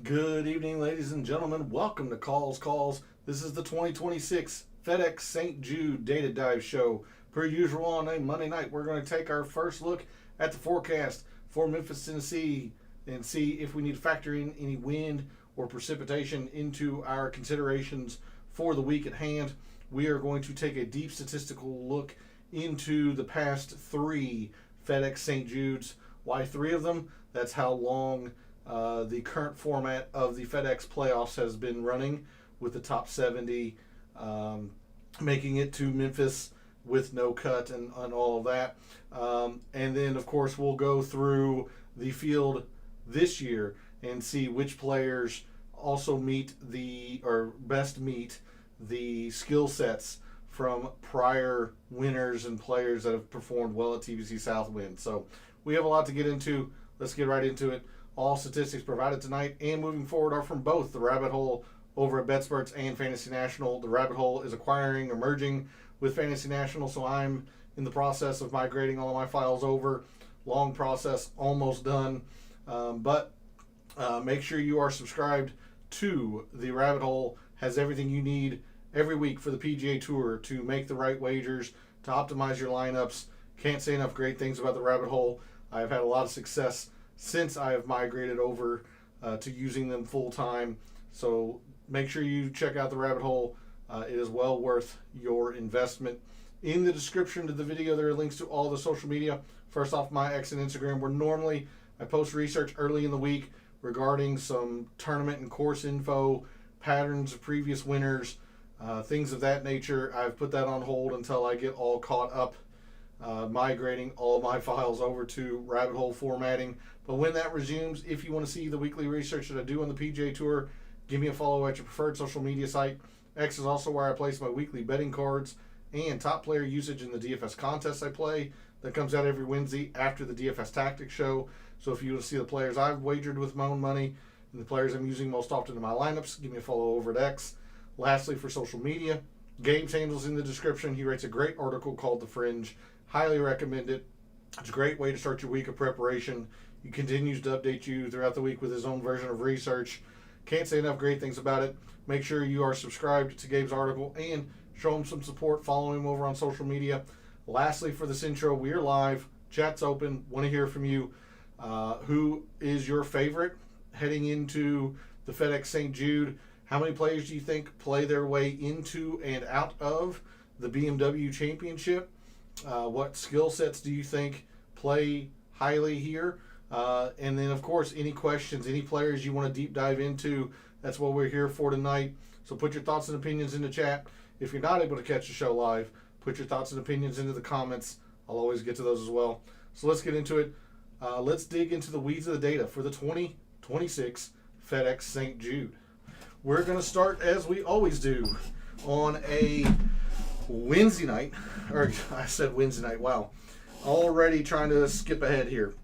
Good evening, ladies and gentlemen. Welcome to Calls. This is the 2026 FedEx St. Jude Data Dive Show. Per usual on a Monday night, we're going to take our first look at the forecast for Memphis, Tennessee, and see if we need to factor in any wind or precipitation into our considerations for the week at hand. We are going to take a deep statistical look into the past three FedEx St. Jude's. Why three of them? That's how long the current format of the FedEx playoffs has been running, with the top 70 making it to Memphis with no cut and all of that. And then, of course, we'll go through the field this year and see which players also best meet the skill sets from prior winners and players that have performed well at TBC Southwind. So we have a lot to get into. Let's get right into it. All statistics provided tonight and moving forward are from both the Rabbit Hole over at BetSperts and Fantasy National. The Rabbit Hole is acquiring or merging with Fantasy National, so I'm in the process of migrating all of my files over. Long process, almost done. But make sure you are subscribed to the Rabbit Hole. Has everything you need every week for the PGA Tour to make the right wagers, to optimize your lineups. Can't say enough great things about the Rabbit Hole. I've had a lot of success since I have migrated over to using them full time. So make sure you check out the Rabbit Hole. It is well worth your investment. In the description to the video, there are links to all the social media. First off, my X and Instagram, where normally I post research early in the week regarding some tournament and course info, patterns of previous winners, things of that nature. I've put that on hold until I get all caught up, migrating all of my files over to Rabbit Hole formatting. But when that resumes, if you want to see the weekly research that I do on the PGA Tour, give me a follow at your preferred social media site. X is also where I place my weekly betting cards and top player usage in the DFS contests I play. That comes out every Wednesday after the DFS Tactics show. So if you want to see the players I've wagered with my own money and the players I'm using most often in my lineups, give me a follow over at X. Lastly, for social media, Gabe's handle's in the description. He writes a great article called The Fringe. Highly recommend it. It's a great way to start your week of preparation. He continues to update you throughout the week with his own version of research. Can't say enough great things about it. Make sure you are subscribed to Gabe's article and show him some support. Follow him over on social media. Lastly, for this intro, we are live. Chat's open. Want to hear from you. Who is your favorite heading into the FedEx St. Jude? How many players do you think play their way into and out of the BMW Championship? What skill sets do you think play highly here? And then, of course, any questions, any players you want to deep dive into, that's what we're here for tonight. So put your thoughts and opinions in the chat. If you're not able to catch the show live, put your thoughts and opinions into the comments. I'll always get to those as well. So let's get into it. Let's dig into the weeds of the data for the 2026 FedEx St. Jude. We're going to start, as we always do, on a Wednesday night. Or I said Wednesday night. Wow. Already trying to skip ahead here.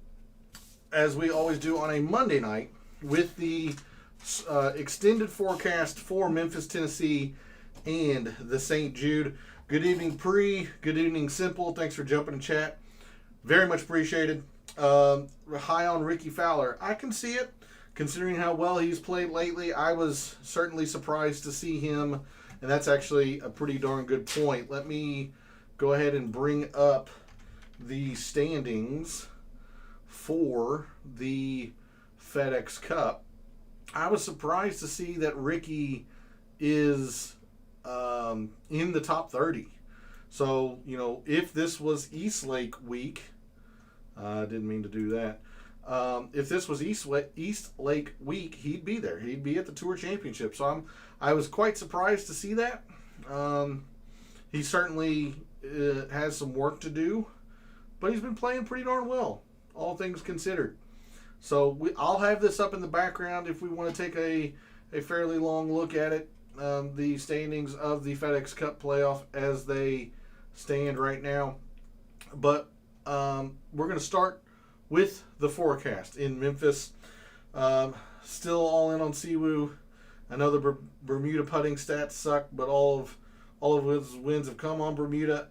As we always do on a Monday night with the extended forecast for Memphis, Tennessee and the St. Jude. Good evening, Pre. Good evening, Simple. Thanks for jumping in chat. Very much appreciated. High on Ricky Fowler. I can see it. Considering how well he's played lately, I was certainly surprised to see him. And that's actually a pretty darn good point. Let me go ahead and bring up the standings for the FedEx Cup. I was surprised to see that Ricky is in the top 30. So, if this was East Lake week, I didn't mean to do that. If this was East Lake week, he'd be there. He'd be at the Tour Championship. So I was quite surprised to see that. He certainly has some work to do, but he's been playing pretty darn well, all things considered. So I'll have this up in the background if we want to take a fairly long look at it. The standings of the FedEx Cup playoff as they stand right now. But we're going to start with the forecast in Memphis. Still all in on Siwoo. I know the Bermuda putting stats suck, but all of his wins have come on Bermuda.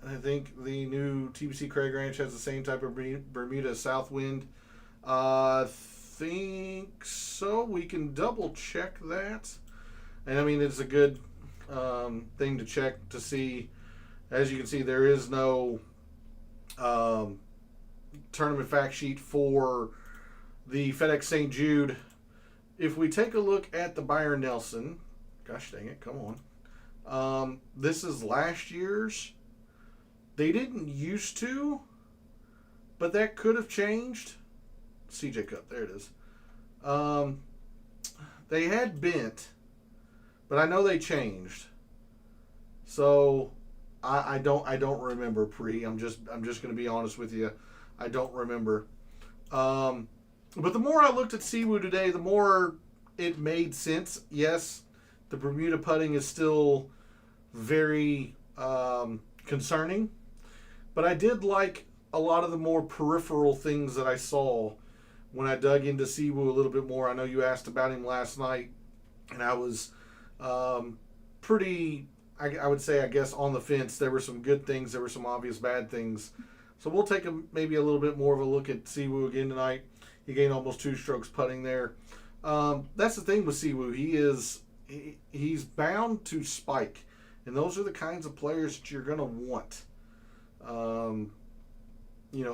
I think the new TBC Craig Ranch has the same type of Bermuda Southwind. I think so. we can double check that. And I mean, it's a good thing to check to see. As you can see, there is no tournament fact sheet for the FedEx St. Jude. If we take a look at the Byron Nelson, gosh dang it, come on. This is last year's. They didn't used to, but that could have changed. CJ Cup, there it is. They had bent, but I know they changed. So I don't remember pre. I'm just going to be honest with you. I don't remember. But the more I looked at Siwoo today, the more it made sense. Yes, the Bermuda putting is still very concerning, but I did like a lot of the more peripheral things that I saw when I dug into Siwoo a little bit more. I know you asked about him last night, and I was pretty, I would say, I guess, on the fence. There were some good things. There were some obvious bad things. So we'll take maybe a little bit more of a look at Siwoo again tonight. He gained almost 2 strokes putting there. That's the thing with Siwoo. He's bound to spike. And those are the kinds of players that you're going to want.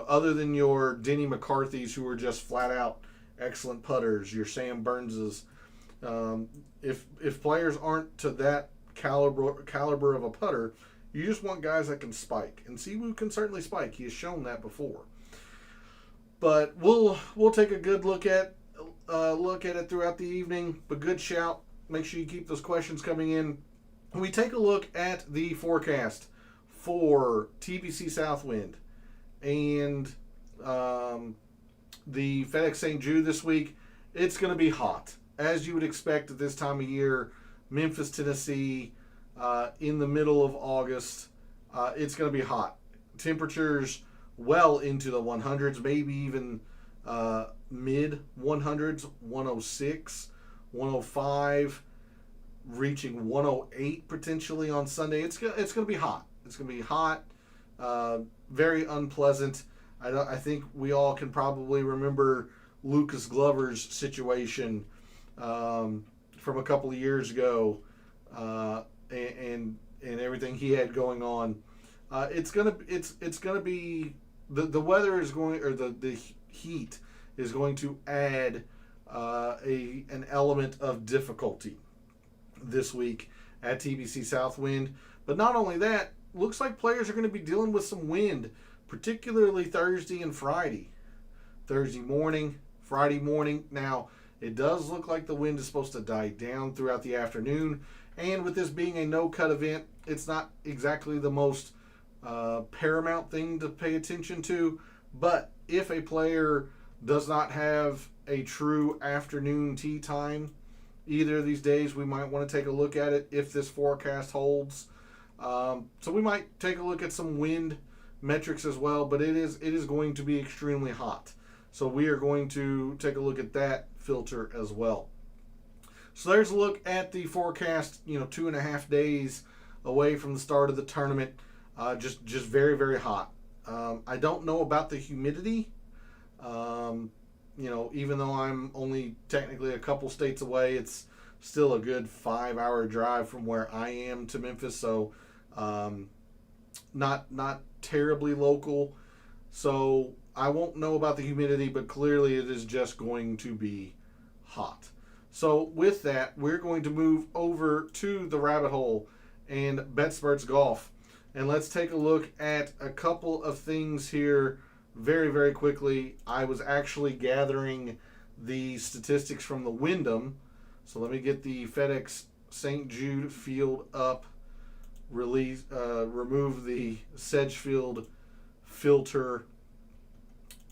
Other than your Denny McCarthy's, who are just flat out excellent putters, your Sam Burnses. If players aren't to that caliber of a putter, you just want guys that can spike. And Siwoo can certainly spike. He has shown that before. But we'll take a good look at it throughout the evening. But good shout. Make sure you keep those questions coming in. We take a look at the forecast for TPC Southwind and the FedEx St. Jude this week. It's going to be hot, as you would expect at this time of year. Memphis, Tennessee, in the middle of August. It's going to be hot. Temperatures well into the 100s, maybe even mid 100s, 106, 105, reaching 108 potentially on Sunday. It's going to be hot. It's going to be hot, very unpleasant. I think we all can probably remember Lucas Glover's situation from a couple of years ago, and everything he had going on. It's gonna be the weather is going, or the heat is going to add an element of difficulty this week at TPC Southwind. But not only that, looks like players are going to be dealing with some wind, particularly Thursday and Friday. Thursday morning, Friday morning. Now, it does look like the wind is supposed to die down throughout the afternoon. And with this being a no-cut event, it's not exactly the most paramount thing to pay attention to. But if a player does not have a true afternoon tee time either of these days, we might want to take a look at it if this forecast holds. So we might take a look at some wind metrics as well, but it is going to be extremely hot. So we are going to take a look at that filter as well. So there's a look at the forecast, 2.5 days away from the start of the tournament. Just very, very hot. I don't know about the humidity. Even though I'm only technically a couple states away, it's still a good 5-hour drive from where I am to Memphis. So not terribly local. So I won't know about the humidity, but clearly it is just going to be hot. So with that, we're going to move over to the rabbit hole and BetSperts Golf. And let's take a look at a couple of things here very, very quickly. I was actually gathering the statistics from the Wyndham. So let me get the FedEx St. Jude field up, remove the Sedgefield filter.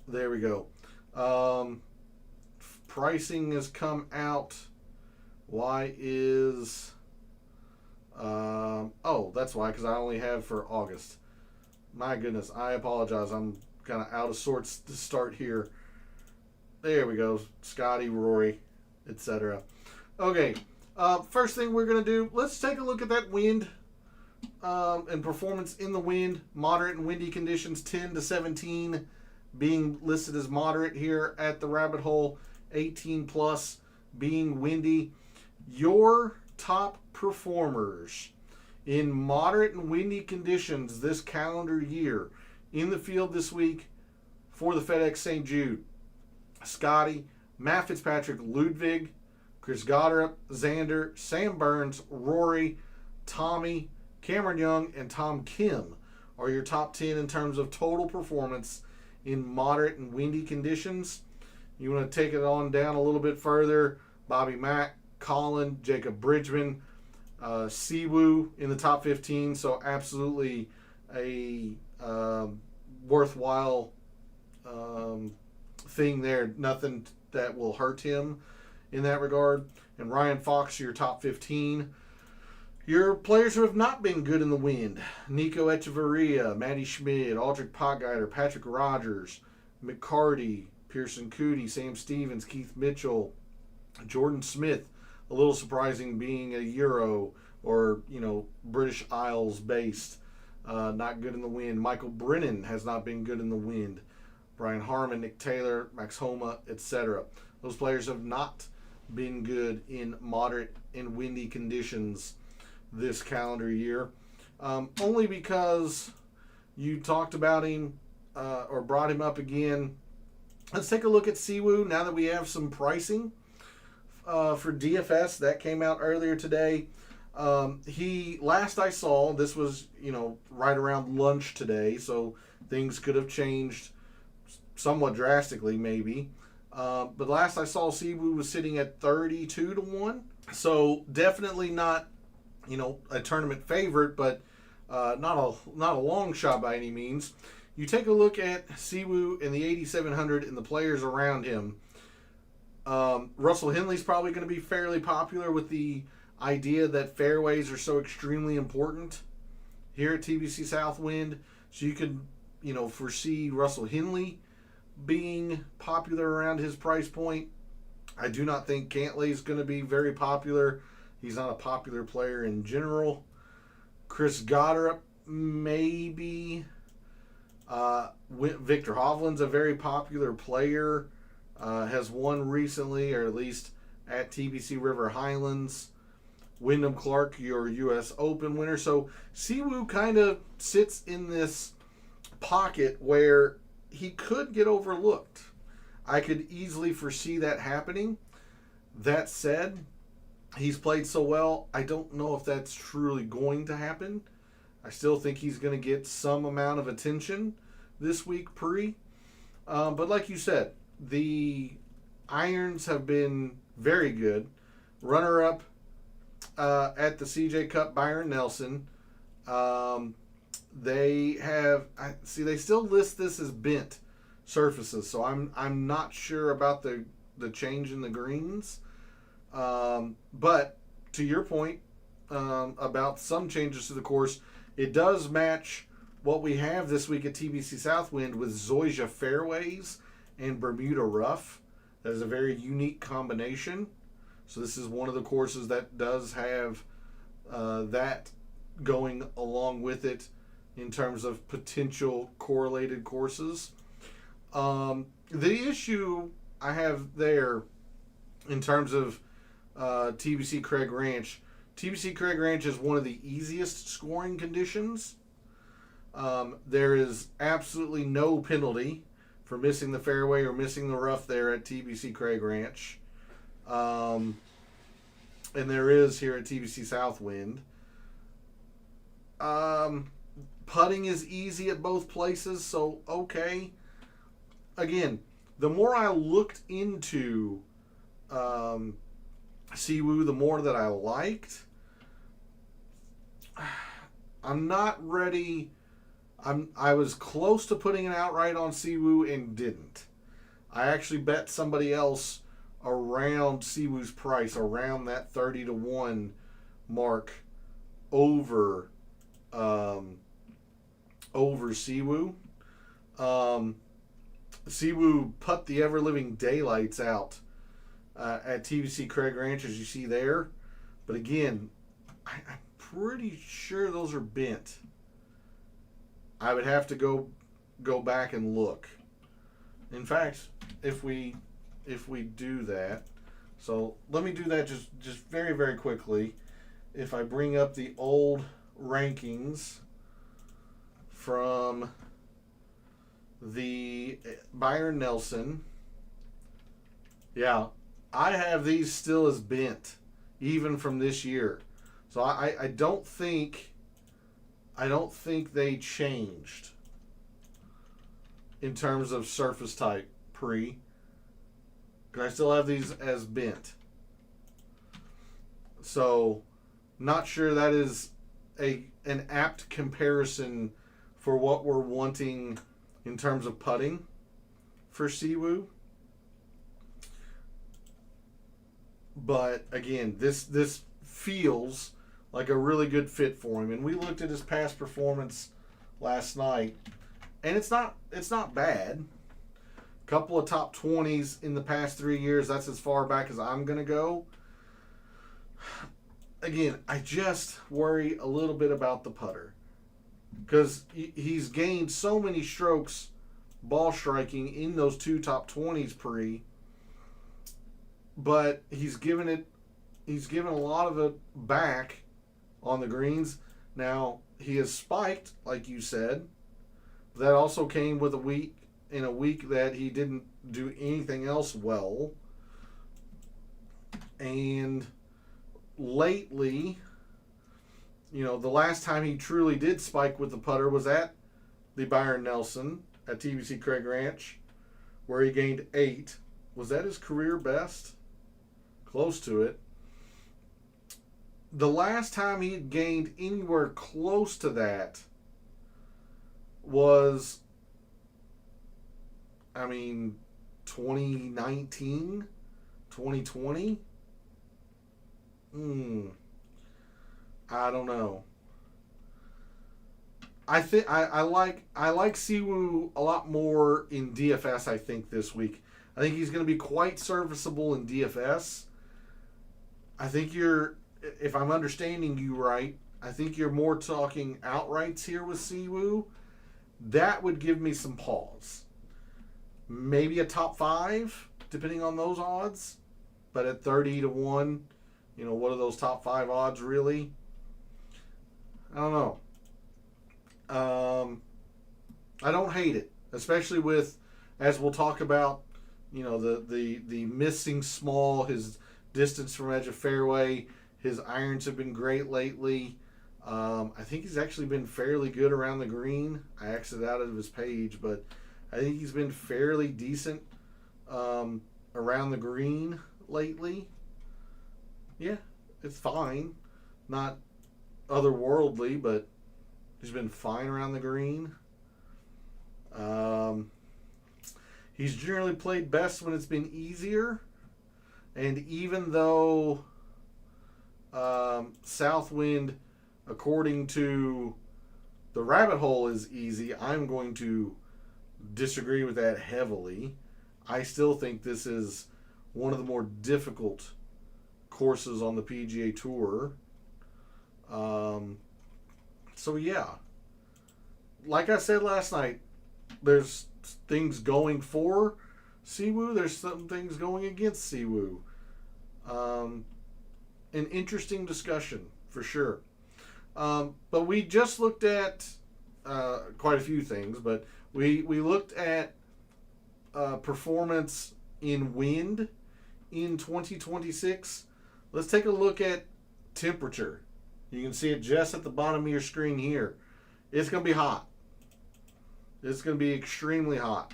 There we go. Pricing has come out. Why is... that's why, because I only have for August. My goodness, I apologize. I'm kind of out of sorts to start here. There we go. Scotty, Rory, etc. Okay, first thing we're going to do, let's take a look at that wind and performance in the wind. Moderate and windy conditions, 10 to 17 being listed as moderate here at the rabbit hole. 18 plus being windy. Your top performers in moderate and windy conditions this calendar year in the field this week for the FedEx St. Jude: Scotty, Matt Fitzpatrick, Ludwig, Chris Goddard, Xander, Sam Burns, Rory, Tommy, Cameron Young, and Tom Kim are your top 10 in terms of total performance in moderate and windy conditions. You want to take it on down a little bit further: Bobby Mack, Colin, Jacob Bridgman, Siwoo in the top 15. So absolutely a worthwhile thing there. Nothing that will hurt him in that regard. And Ryan Fox, your top 15. Your players who have not been good in the wind: Nico Echeverria, Matty Schmid, Aldrich Potgeider, Patrick Rogers, McCarty, Pearson Cooney, Sam Stevens, Keith Mitchell, Jordan Smith, a little surprising being a Euro or, British Isles based, not good in the wind. Michael Brennan has not been good in the wind. Brian Harmon, Nick Taylor, Max Homa, etc. Those players have not been good in moderate and windy conditions this calendar year. Only because you talked about him or brought him up again. Let's take a look at Siwoo now that we have some pricing for DFS that came out earlier today. He, last I saw, this was right around lunch today, so things could have changed somewhat drastically maybe. But last I saw, Siwoo was sitting at 32-1, so definitely not a tournament favorite, but not a long shot by any means. You take a look at Siwoo and the 8,700 and the players around him. Russell Henley's probably going to be fairly popular with the idea that fairways are so extremely important here at TBC Southwind. So you could, foresee Russell Henley being popular around his price point. I do not think Cantley's going to be very popular. He's not a popular player in general. Chris Goddard, maybe. Victor Hovland's a very popular player. Has won recently, or at least at TBC River Highlands. Wyndham Clark, your U.S. Open winner. So Siwoo kind of sits in this pocket where he could get overlooked. I could easily foresee that happening. That said, he's played so well, I don't know if that's truly going to happen. I still think he's going to get some amount of attention this week but like you said, the irons have been very good. Runner-up at the CJ Cup, Byron Nelson. They still list this as bent surfaces, so I'm not sure about the change in the greens. But to your point about some changes to the course, it does match what we have this week at TBC Southwind with Zoysia fairways and Bermuda rough. That is a very unique combination. So this is one of the courses that does have that going along with it in terms of potential correlated courses. The issue I have there in terms of TBC Craig Ranch is one of the easiest scoring conditions. There is absolutely no penalty for missing the fairway or missing the rough there at TBC Craig Ranch. And there is here at TBC Southwind. Putting is easy at both places, so okay. Again, the more I looked into Siwoo, the more that I liked. I'm not ready. I was close to putting an outright on Siwoo and didn't. I actually bet somebody else around Siwoo's price, around that 30-1 mark, over Siwoo. Siwoo put the ever-living daylights out at TBC Craig Ranch, as you see there. But again, I'm pretty sure those are bent. I would have to go back and look. In fact, if we do that, So let me do that just very, very quickly. If I bring up the old rankings from the Byron Nelson, yeah, I have these still as bent, even from this year. So I don't think they changed in terms of surface type pre. I still have these as bent. So not sure that is an apt comparison for what we're wanting in terms of putting for Siwoo. But again, this feels like a really good fit for him. And we looked at his past performance last night, and it's not bad. Couple of top 20s in the past 3 years. That's as far back as I'm going to go. Again, I just worry a little bit about the putter, because he's gained so many strokes ball striking in those 2 top 20s pre, but he's given a lot of it back on the greens. Now, he has spiked, like you said. That also came with a week that he didn't do anything else well. And lately, the last time he truly did spike with the putter was at the Byron Nelson at TBC Craig Ranch, where he gained 8. Was that his career best? Close to it. The last time he had gained anywhere close to that was, 2019, 2020. I don't know. I think I like Siwoo a lot more in DFS. I think this week, I think he's going to be quite serviceable in DFS. I think if I'm understanding you right, I think you're more talking outrights here with Siwoo. That would give me some pause. Maybe a top 5, depending on those odds. But at 30-1, what are those top 5 odds really? I don't know. I don't hate it, especially with, as we'll talk about, the missing small, his distance from edge of fairway. His irons have been great lately. I think he's actually been fairly good around the green. I exited out of his page, but I think he's been fairly decent around the green lately. Yeah, it's fine. Not otherworldly, but he's been fine around the green. He's generally played best when it's been easier. And even though Southwind, according to the rabbit hole, is easy, I'm going to disagree with that heavily. I still think this is one of the more difficult courses on the PGA Tour. So yeah, like I said last night, there's things going for Siwoo. There's some things going against Siwoo. An interesting discussion for sure. But we just looked at quite a few things. But we looked at performance in wind in 2026. Let's take a look at temperature. You can see it just at the bottom of your screen here. It's going to be hot. It's going to be extremely hot.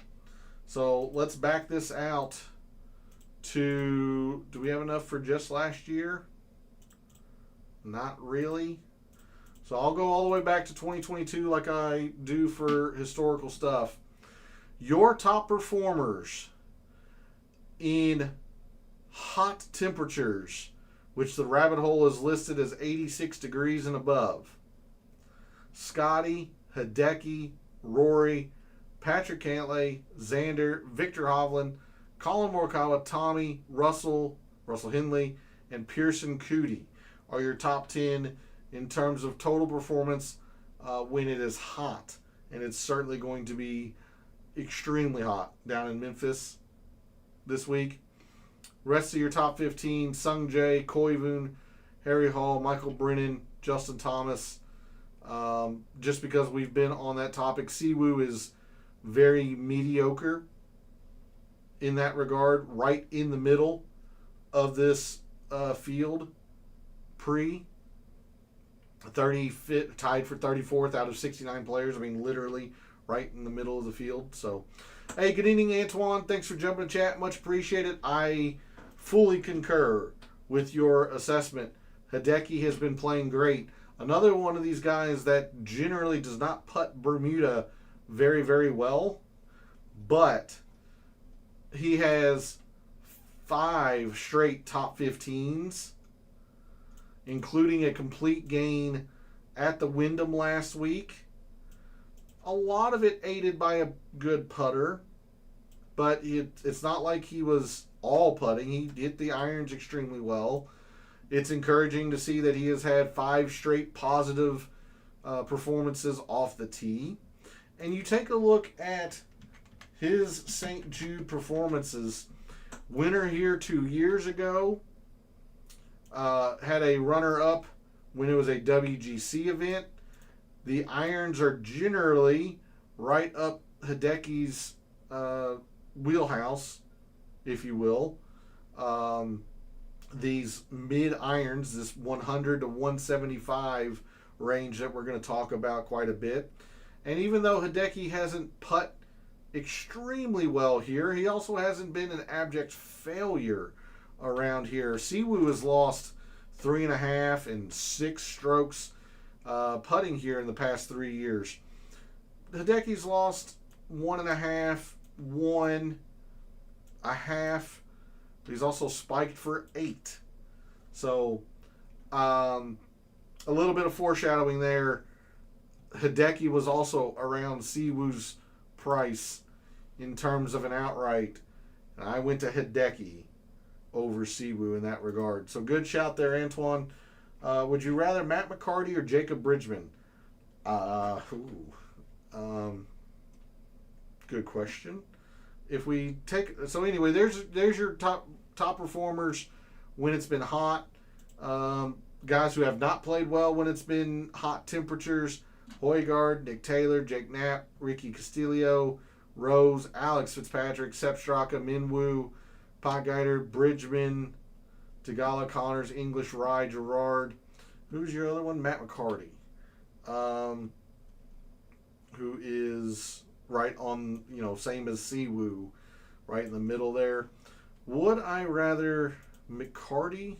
So let's back this out to, do we have enough for just last year? Not really. So I'll go all the way back to 2022 like I do for historical stuff. Your top performers in hot temperatures, which the rabbit hole is listed as 86 degrees and above: Scotty, Hideki, Rory, Patrick Cantlay, Xander, Victor Hovland, Colin Morikawa, Tommy, Russell Henley, and Pearson Coody are your top 10 in terms of total performance when it is hot. And it's certainly going to be extremely hot down in Memphis this week. Rest of your top 15, Sung Jae, Koivu, Harry Hall, Michael Brennan, Justin Thomas. Just because we've been on that topic, Siwoo is very mediocre in that regard, right in the middle of this field. Pre tied for 34th out of 69 players. I mean, literally right in the middle of the field. So, hey, good evening, Antoine. Thanks for jumping in chat. Much appreciated. I fully concur with your assessment. Hideki has been playing great. Another one of these guys that generally does not putt Bermuda very, very well, but he has 5 straight top 15s, including a complete gain at the Wyndham last week. A lot of it aided by a good putter, but it's not like he was all putting. He hit the irons extremely well. It's encouraging to see that he has had 5 straight positive performances off the tee. And you take a look at his St. Jude performances. Winner here 2 years ago. Had a runner-up when it was a WGC event. The irons are generally right up Hideki's wheelhouse, if you will. These mid-irons, this 100 to 175 range that we're going to talk about quite a bit. And even though Hideki hasn't putt extremely well here, he also hasn't been an abject failure around here. Siwoo has lost 3.5 and 6 strokes putting here in the past 3 years. Hideki's lost 1.5, 1.5. He's also spiked for 8. So, a little bit of foreshadowing there. Hideki was also around Siwoo's price in terms of an outright. And I went to Hideki over Siwoo in that regard. So good shout there, Antoine. Would you rather Matt McCarty or Jacob Bridgman? Good question. If we take anyway, there's your top performers when it's been hot. Guys who have not played well when it's been hot temperatures: Højgaard, Nick Taylor, Jake Knapp, Ricky Castillo, Rose, Alex Fitzpatrick, Sepp Straka, Minwoo, Potgieter, Bridgman, Tagala, Connors, English, Rye, Gerard. Who's your other one? Matt McCarty, who is right on, same as Siwoo, right in the middle there. Would I rather McCarty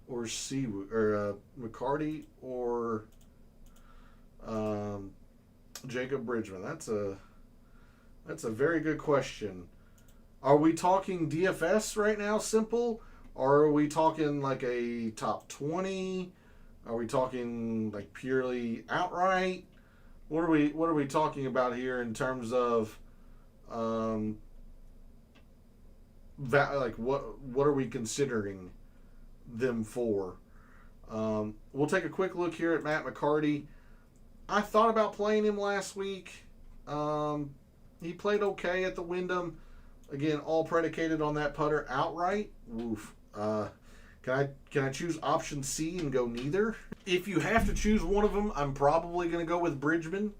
or Siwoo, or McCarty or Jacob Bridgman? That's a very good question. Are we talking DFS right now, simple? Or are we talking like a top 20? Are we talking like purely outright? What are we talking about here in terms of what are we considering them for? We'll take a quick look here at Matt McCarty. I thought about playing him last week. He played okay at the Wyndham. Again, all predicated on that putter outright. Woof. Can I choose option C and go neither? If you have to choose one of them, I'm probably going to go with Bridgman.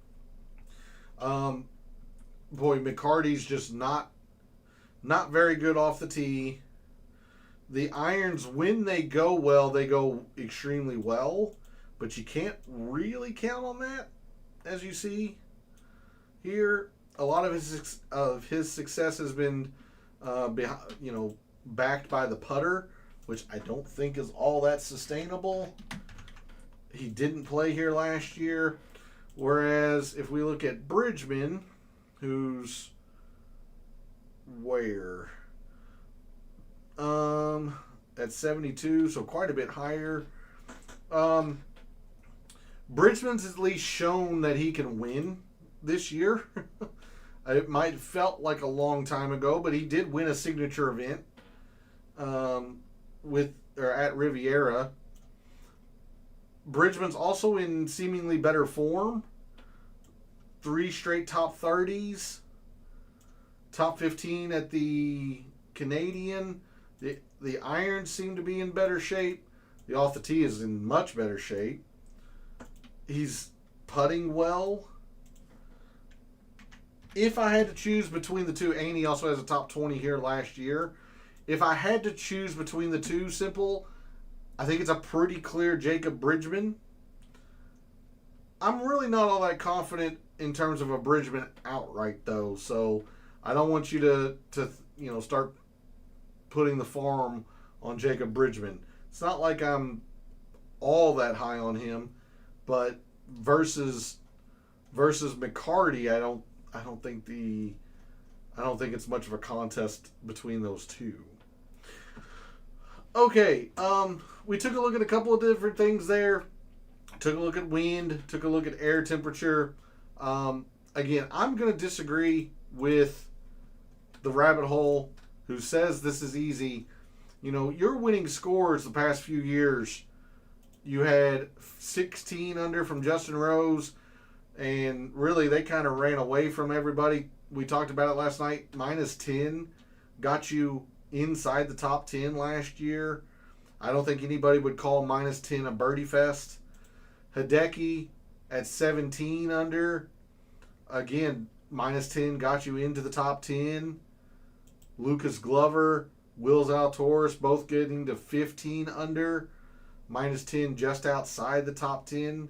McCarty's just not very good off the tee. The irons, when they go well, they go extremely well, but you can't really count on that, as you see here. A lot of his success has been, backed by the putter, which I don't think is all that sustainable. He didn't play here last year, whereas if we look at Bridgman, who's where? At 72, so quite a bit higher. Bridgman's at least shown that he can win this year. It might have felt like a long time ago, but he did win a signature event at Riviera. Bridgman's also in seemingly better form. 3 straight top 30s. Top 15 at the Canadian. The irons seem to be in better shape. The off the tee is in much better shape. He's putting well. If I had to choose between the two, and he also has a top 20 here last year. If I had to choose between the two, simple, I think it's a pretty clear Jacob Bridgman. I'm really not all that confident in terms of a Bridgman outright, though. So I don't want you to start putting the farm on Jacob Bridgman. It's not like I'm all that high on him, but versus McCarty, I don't think it's much of a contest between those two. Okay, we took a look at a couple of different things there. Took a look at wind, took a look at air temperature. Again, I'm going to disagree with the rabbit hole who says this is easy. Your winning scores the past few years, you had 16 under from Justin Rose, and really they kind of ran away from everybody. We talked about it last night. -10 got you inside the top 10 last year. I don't think anybody would call -10 a birdie fest. Hideki at 17 under. Again, -10 got you into the top 10. Lucas Glover, Will Zalatoris both getting to 15 under. -10 just outside the top 10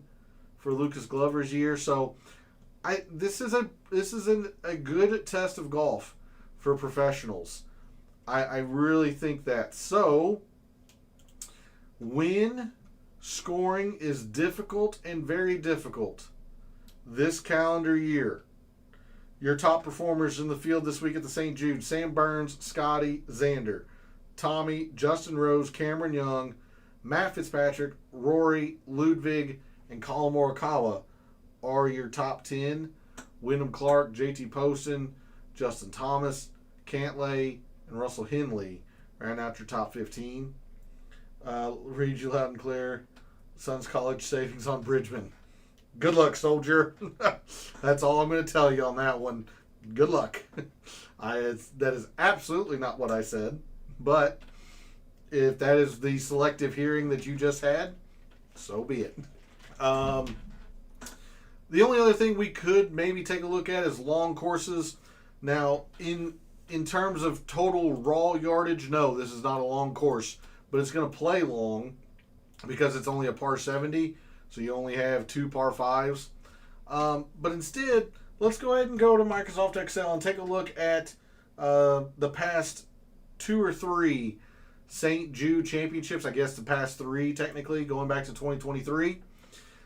for Lucas Glover's year. So this is a good test of golf for professionals. I really think that. So when scoring is difficult and very difficult this calendar year, your top performers in the field this week at the St. Jude: Sam Burns, Scotty, Xander, Tommy, Justin Rose, Cameron Young, Matt Fitzpatrick, Rory, Ludwig, and Colin Morikawa are your top 10. Wyndham Clark, JT Poston, Justin Thomas, Cantlay, and Russell Henley round out your top 15. Read you loud and clear. Suns College savings on Bridgman. Good luck, soldier. That's all I'm going to tell you on that one. Good luck. That is absolutely not what I said. But if that is the selective hearing that you just had, so be it. The only other thing we could maybe take a look at is long courses. Now, in terms of total raw yardage, no, this is not a long course. But it's going to play long because it's only a par 70. So you only have 2 par 5s. But instead, let's go ahead and go to Microsoft Excel and take a look at the past 2 or 3 St. Jude championships. I guess the past 3 technically, going back to 2023.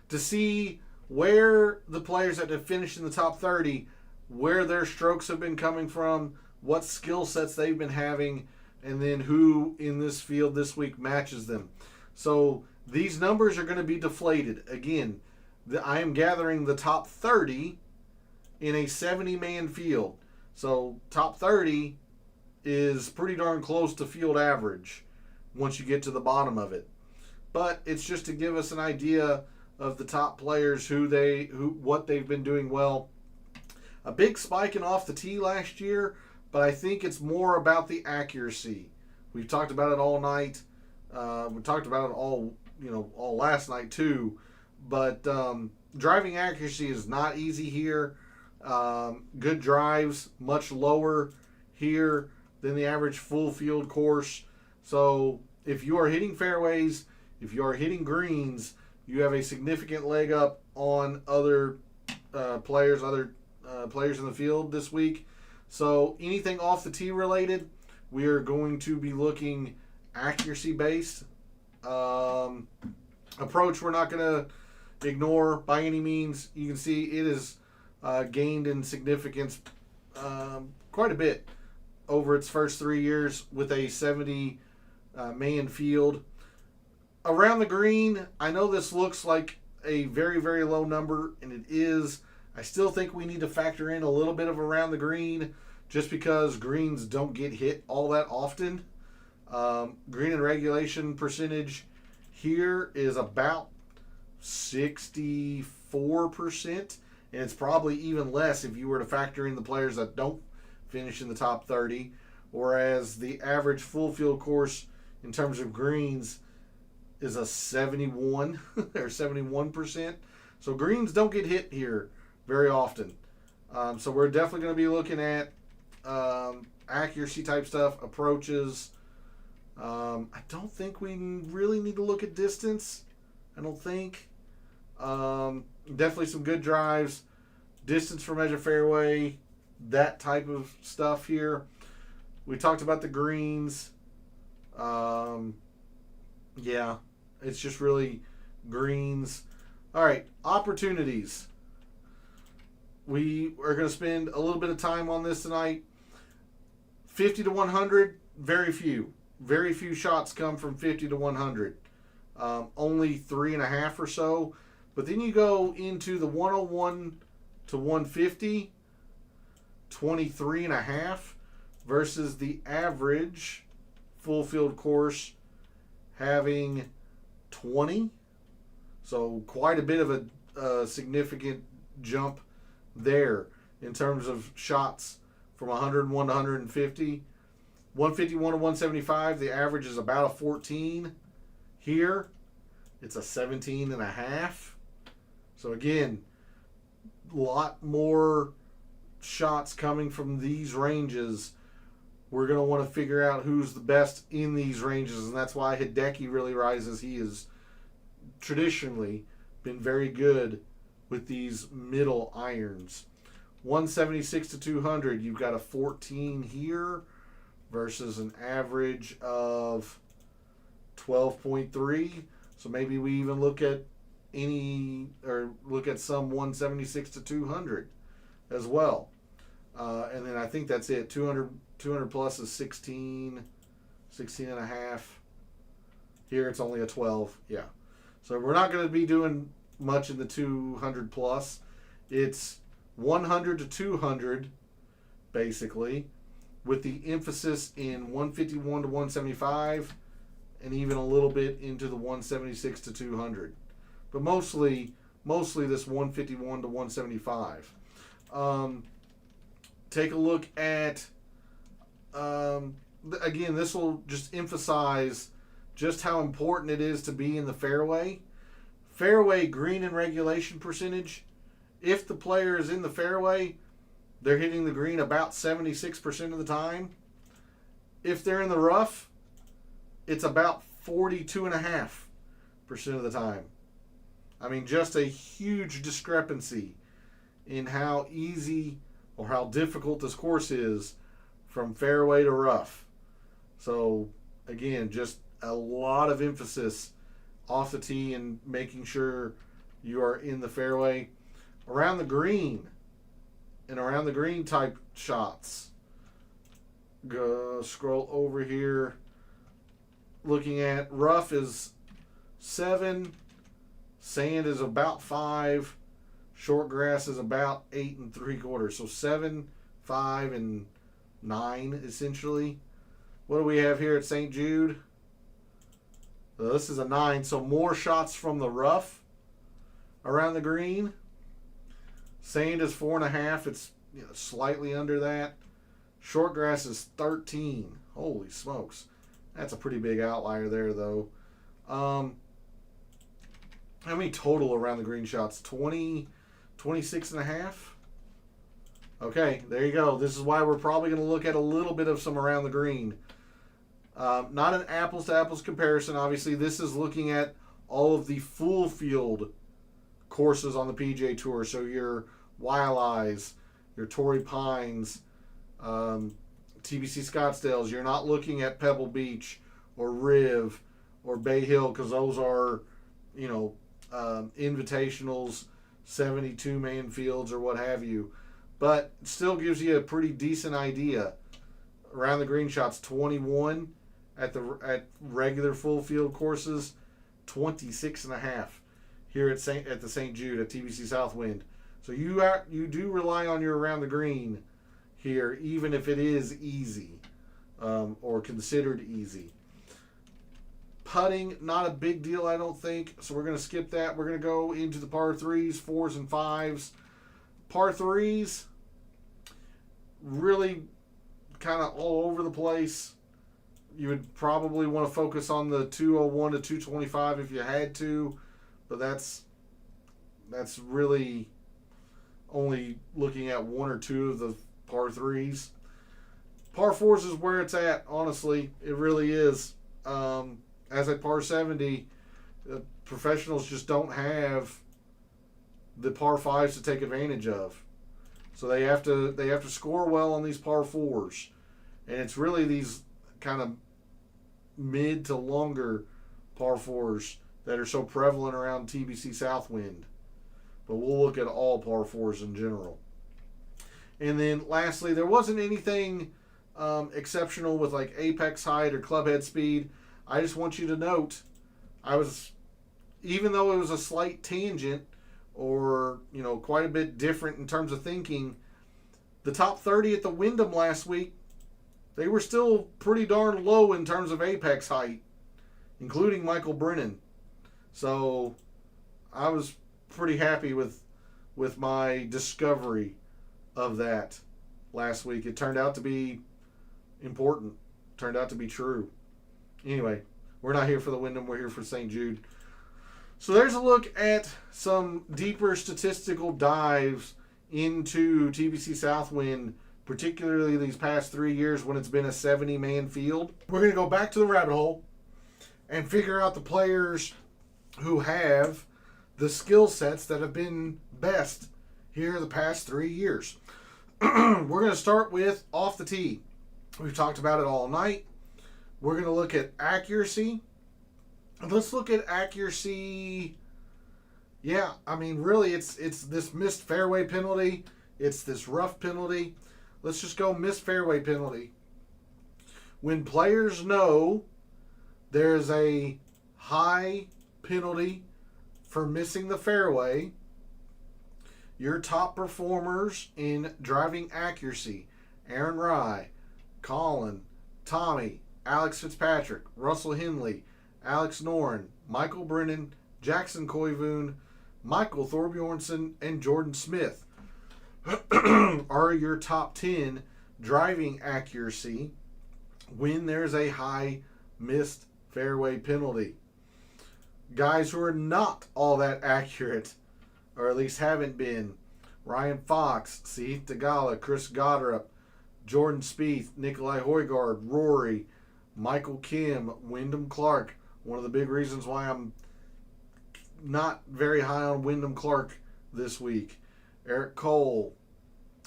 To see where the players that have finished in the top 30, where their strokes have been coming from, what skill sets they've been having, and then who in this field this week matches them. So these numbers are going to be deflated. Again, I am gathering the top 30 in a 70-man field. So top 30 is pretty darn close to field average once you get to the bottom of it. But it's just to give us an idea of the top players, what they've been doing well. A big spike in off the tee last year, but I think it's more about the accuracy. We've talked about it all night. We talked about it all last night too. But driving accuracy is not easy here. Good drives, much lower here than the average full field course. So if you are hitting fairways, if you are hitting greens, you have a significant leg up on other players in the field this week. So anything off the tee related, we are going to be looking accuracy based. Approach we're not going to ignore by any means. You can see it has gained in significance quite a bit over its first 3 years with a 70-man field. Around the green, I know this looks like a very, very low number, and it is. I still think we need to factor in a little bit of around the green just because greens don't get hit all that often. Green and regulation percentage here is about 64%, and it's probably even less if you were to factor in the players that don't finish in the top 30, whereas the average full field course in terms of greens is a 71 or 71%. So greens don't get hit here very often. So we're definitely going to be looking at accuracy type stuff, approaches. I don't think we really need to look at distance. I don't think. Definitely some good drives, distance from edge of fairway, that type of stuff here. We talked about the greens. Yeah, it's just really greens. All right, opportunities. We are going to spend a little bit of time on this tonight. 50 to 100, very few. Very few shots come from 50 to 100. Only 3.5 or so. But then you go into the 101 to 150, 23.5 versus the average full field course having 20. So quite a bit of a significant jump there in terms of shots from 101 to 150. 151 to 175, the average is about a 14. Here, it's a 17.5. So again, a lot more shots coming from these ranges. We're going to want to figure out who's the best in these ranges, and that's why Hideki really rises. He has traditionally been very good with these middle irons. 176 to 200, you've got a 14 here versus an average of 12.3. So maybe we even look at some 176 to 200 as well. And then I think that's it. 200 plus is 16 and a half. Here it's only a 12. Yeah. So we're not going to be doing much in the 200 plus. It's 100 to 200 basically, with the emphasis in 151 to 175 and even a little bit into the 176 to 200. But mostly this 151 to 175. Take a look at, again, this will just emphasize just how important it is to be in the fairway. Fairway green and regulation percentage. If the player is in the fairway, they're hitting the green about 76% of the time. If they're in the rough, it's about 42.5% of the time. I mean, just a huge discrepancy in how easy or how difficult this course is from fairway to rough. So, again, just a lot of emphasis off the tee and making sure you are in the fairway. Around the green and around the green type shots. Go scroll over here. Looking at rough is 7. Sand is about 5. Short grass is about 8 3/4. So 7, 5, and 9 essentially. What do we have here at St. Jude? This is a 9. So more shots from the rough around the green. Sand is 4.5. It's slightly under that. Short grass is 13. Holy smokes. That's a pretty big outlier there, though. How many total around the green shots? 20, 26.5? Okay, there you go. This is why we're probably going to look at a little bit of some around the green. Not an apples-to-apples comparison. Obviously, this is looking at all of the full field courses on the PGA Tour. So your Waialaes, your Torrey Pines, TBC Scottsdales. You're not looking at Pebble Beach or Riv or Bay Hill because those are, invitationals, 72-man fields or what have you. But it still gives you a pretty decent idea. Around the green shots, 21 at regular full field courses, 26.5 here at the St. Jude at TBC Southwind. So you do rely on your around the green here, even if it is easy or considered easy. Putting, not a big deal, I don't think. So we're going to skip that. We're going to go into the par 3s, 4s, and 5s. Par 3s, really kind of all over the place. You would probably want to focus on the 201 to 225 if you had to, but that's really only looking at one or two of the par threes. Par fours is where it's at, honestly. It really is. As a par 70, professionals just don't have the par fives to take advantage of. So they have to score well on these par fours. And it's really these kind of mid to longer par fours that are so prevalent around TBC Southwind. But we'll look at all par fours in general. And then lastly, there wasn't anything exceptional with like apex height or clubhead speed. I just want you to note, even though it was a slight tangent or, quite a bit different in terms of thinking, the top 30 at the Wyndham last week, they were still pretty darn low in terms of apex height, including Michael Brennan. So I was pretty happy with my discovery of that last week. It turned out to be important. Turned out to be true. Anyway, we're not here for the Wyndham. We're here for St. Jude. So there's a look at some deeper statistical dives into TBC Southwind, particularly these past 3 years when it's been a 70-man field. We're going to go back to the rabbit hole and figure out the players who have the skill sets that have been best here the past 3 years. We're going to start with off the tee. We've talked about it all night. We're going to look at accuracy. Let's look at accuracy. Yeah, I mean, really, it's this missed fairway penalty. It's this rough penalty. Let's just go missed fairway penalty. When players know there's a high penalty for missing the fairway, your top performers in driving accuracy: Aaron Rai, Colin, Tommy, Alex Fitzpatrick, Russell Henley, Alex Noren, Michael Brennan, Jackson Koivoon, Michael Thorbjornsen, and Jordan Smith are your top 10 driving accuracy when there's a high missed fairway penalty. Guys who are not all that accurate, or at least haven't been: Ryan Fox, Sahith Theegala, Chris Goddard, Jordan Spieth, Nikolai Højgaard, Rory, Michael Kim, Wyndham Clark. One of the big reasons why I'm not very high on Wyndham Clark this week. Eric Cole,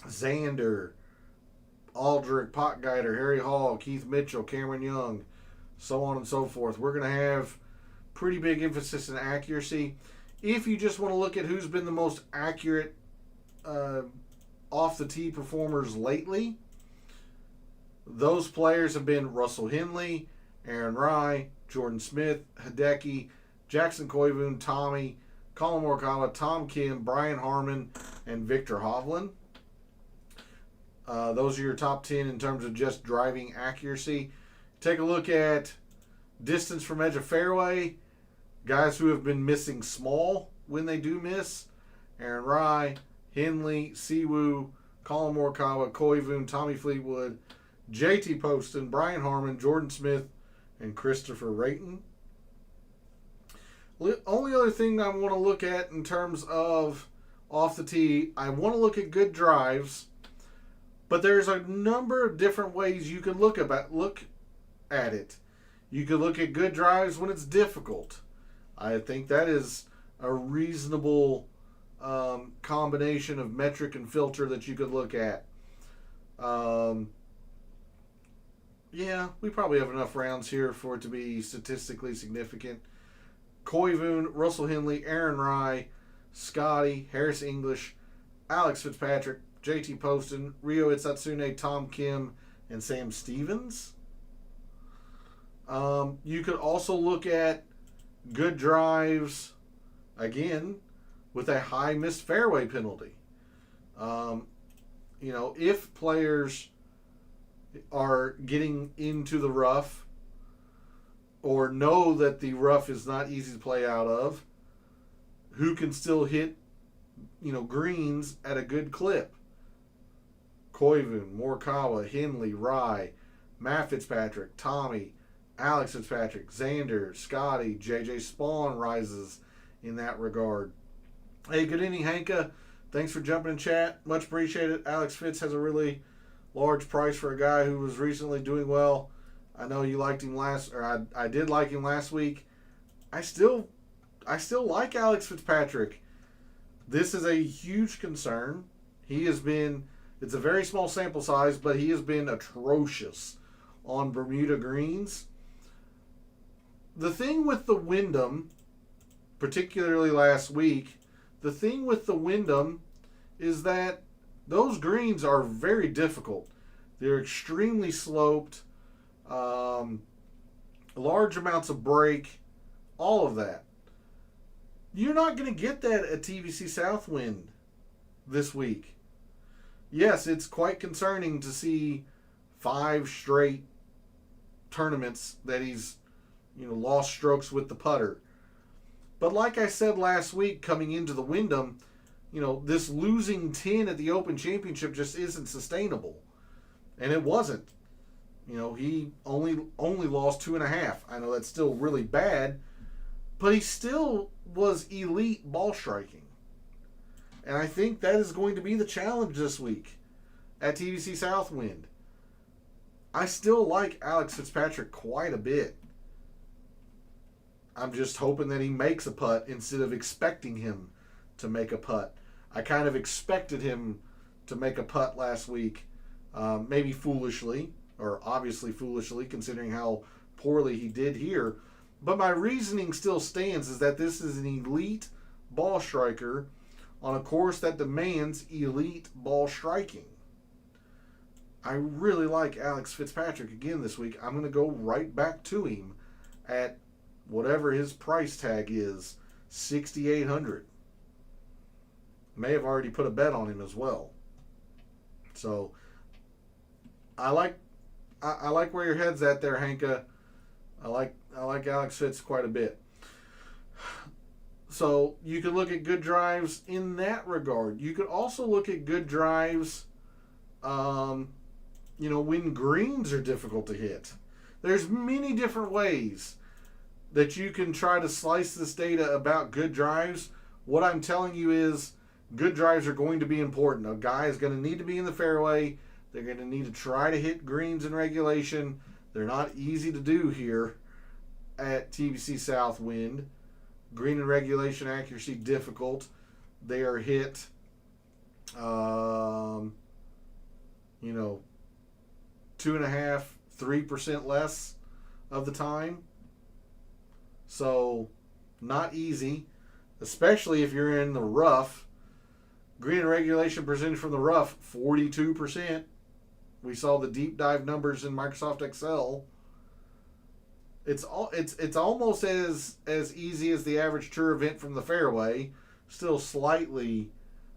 Xander, Aldrich, Potgeider, Harry Hall, Keith Mitchell, Cameron Young, so on and so forth. We're going to have pretty big emphasis in accuracy. If you just want to look at who's been the most accurate off the tee performers lately, those players have been Russell Henley, Aaron Rai, Jordan Smith, Hideki, Jackson Koivoon, Tommy, Colin Morikawa, Tom Kim, Brian Harmon, and Victor Hovland. Those are your top 10 in terms of just driving accuracy. Take a look at distance from edge of fairway. Guys who have been missing small when they do miss: Aaron Rai, Henley, Siwoo, Colin Morikawa, Koivoon, Tommy Fleetwood, JT Poston, Brian Harmon, Jordan Smith, and Christopher Rayton. Only other thing I want to look at in terms of off the tee, I want to look at good drives, but there's a number of different ways you can look at it. You could look at good drives when it's difficult. I think that is a reasonable combination of metric and filter that you could look at. Yeah, we probably have enough rounds here for it to be statistically significant. Koivoon, Russell Henley, Aaron Rai, Scotty, Harris English, Alex Fitzpatrick, JT Poston, Ryo Itsatsune, Tom Kim, and Sam Stevens. You could also look at good drives, again, with a high missed fairway penalty. If players are getting into the rough or know that the rough is not easy to play out of, who can still hit, greens at a good clip: Koivoon, Morikawa, Henley, Rai, Matt Fitzpatrick, Tommy, Alex Fitzpatrick, Xander, Scotty, JJ Spawn rises in that regard. Hey, good evening, Hanka. Thanks for jumping in chat. Much appreciated. Alex Fitz has a really large price for a guy who was recently doing well. I know you liked him I did like him last week. I still like Alex Fitzpatrick. This is a huge concern. It's a very small sample size, but he has been atrocious on Bermuda greens. The thing with the Wyndham, particularly last week, is that those greens are very difficult. They're extremely sloped, large amounts of break, all of that. You're not going to get that at TVC Southwind this week. Yes, it's quite concerning to see 5 straight tournaments that he's lost strokes with the putter. But like I said last week coming into the Wyndham, this losing 10 at the Open Championship just isn't sustainable. And it wasn't. He only lost 2.5. I know that's still really bad, but he still was elite ball striking. And I think that is going to be the challenge this week at TVC Southwind. I still like Alex Fitzpatrick quite a bit. I'm just hoping that he makes a putt instead of expecting him to make a putt. I kind of expected him to make a putt last week, maybe foolishly, or obviously foolishly, considering how poorly he did here. But my reasoning still stands, is that this is an elite ball striker on a course that demands elite ball striking. I really like Alex Fitzpatrick again this week. I'm going to go right back to him at whatever his price tag is, $6,800. May have already put a bet on him as well. So I like where your head's at there, Hanka. I like Alex Fitz quite a bit. So you could look at good drives in that regard. You could also look at good drives, when greens are difficult to hit. There's many different ways that you can try to slice this data about good drives. What I'm telling you is good drives are going to be important. A guy is going to need to be in the fairway. They're going to need to try to hit greens in regulation. They're not easy to do here at TVC Southwind. Green and regulation accuracy difficult. They are hit, 2.5%, 3% less of the time. So not easy, especially if you're in the rough. Green and regulation percentage from the rough, 42%. We saw the deep dive numbers in Microsoft Excel. It's almost as easy as the average tour event from the fairway. Still slightly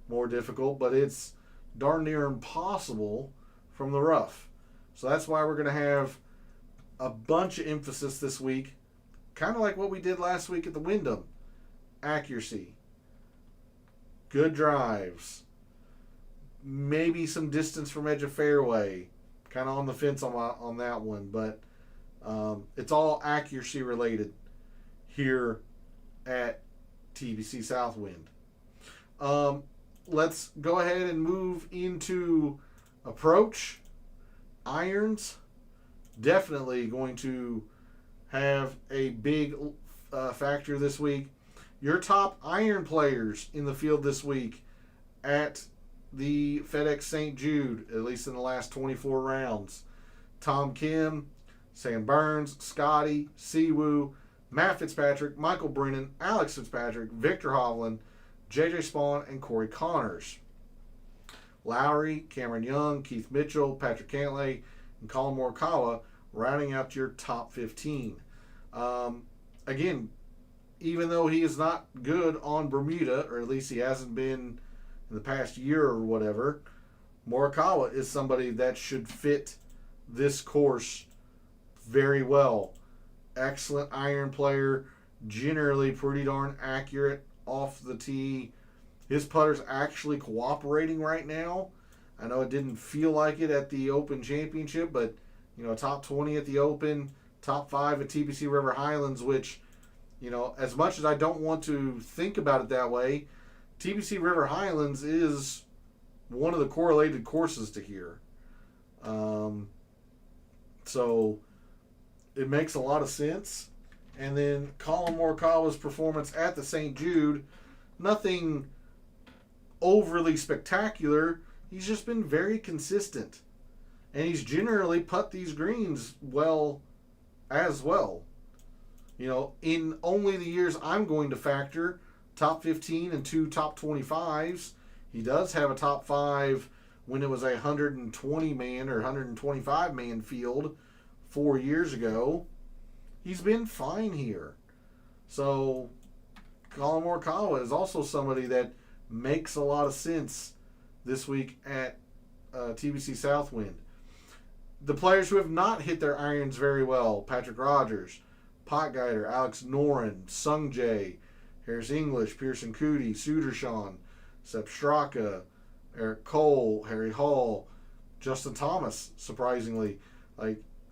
more difficult, but it's darn near impossible from the rough. So that's why we're going to have a bunch of emphasis this week, kind of like what we did last week at the Wyndham. Accuracy, good drives, maybe some distance from edge of fairway. Kind of on the fence on that one, but it's all accuracy related here at TVC Southwind. Let's go ahead and move into approach. Irons, definitely going to have a big factor this week. Your top iron players in the field this week at the FedEx St. Jude, at least in the last 24 rounds. Tom Kim, Sam Burns, Scotty, Siwoo, Matt Fitzpatrick, Michael Brennan, Alex Fitzpatrick, Victor Hovland, JJ Spawn, and Corey Connors. Lowry, Cameron Young, Keith Mitchell, Patrick Cantlay, and Colin Morikawa rounding out your top 15. Again, even though he is not good on Bermuda, or at least he hasn't been in the past year or whatever, Morikawa is somebody that should fit this course very well. Excellent iron player, generally pretty darn accurate off the tee. His putter's actually cooperating right now. I know it didn't feel like it at the Open Championship, but top 20 at the Open, top 5 at TPC River Highlands, which, as much as I don't want to think about it that way, TPC River Highlands is one of the correlated courses to here. So it makes a lot of sense. And then Colin Morikawa's performance at the St. Jude, nothing overly spectacular. He's just been very consistent. And he's generally putt these greens well as well. In only the years I'm going to factor, top 15 and 2 top 25s, he does have a top 5 when it was a 120-man or 125-man field 4 years ago. He's been fine here. So Colin Morikawa is also somebody that makes a lot of sense this week at TPC Southwind. The players who have not hit their irons very well: Patrick Rogers, Potgieter, Alex Noren, Sung Jae, Harris English, Pearson Coody, Sudarshan, Sepp Straka, Eric Cole, Harry Hall, Justin Thomas, surprisingly.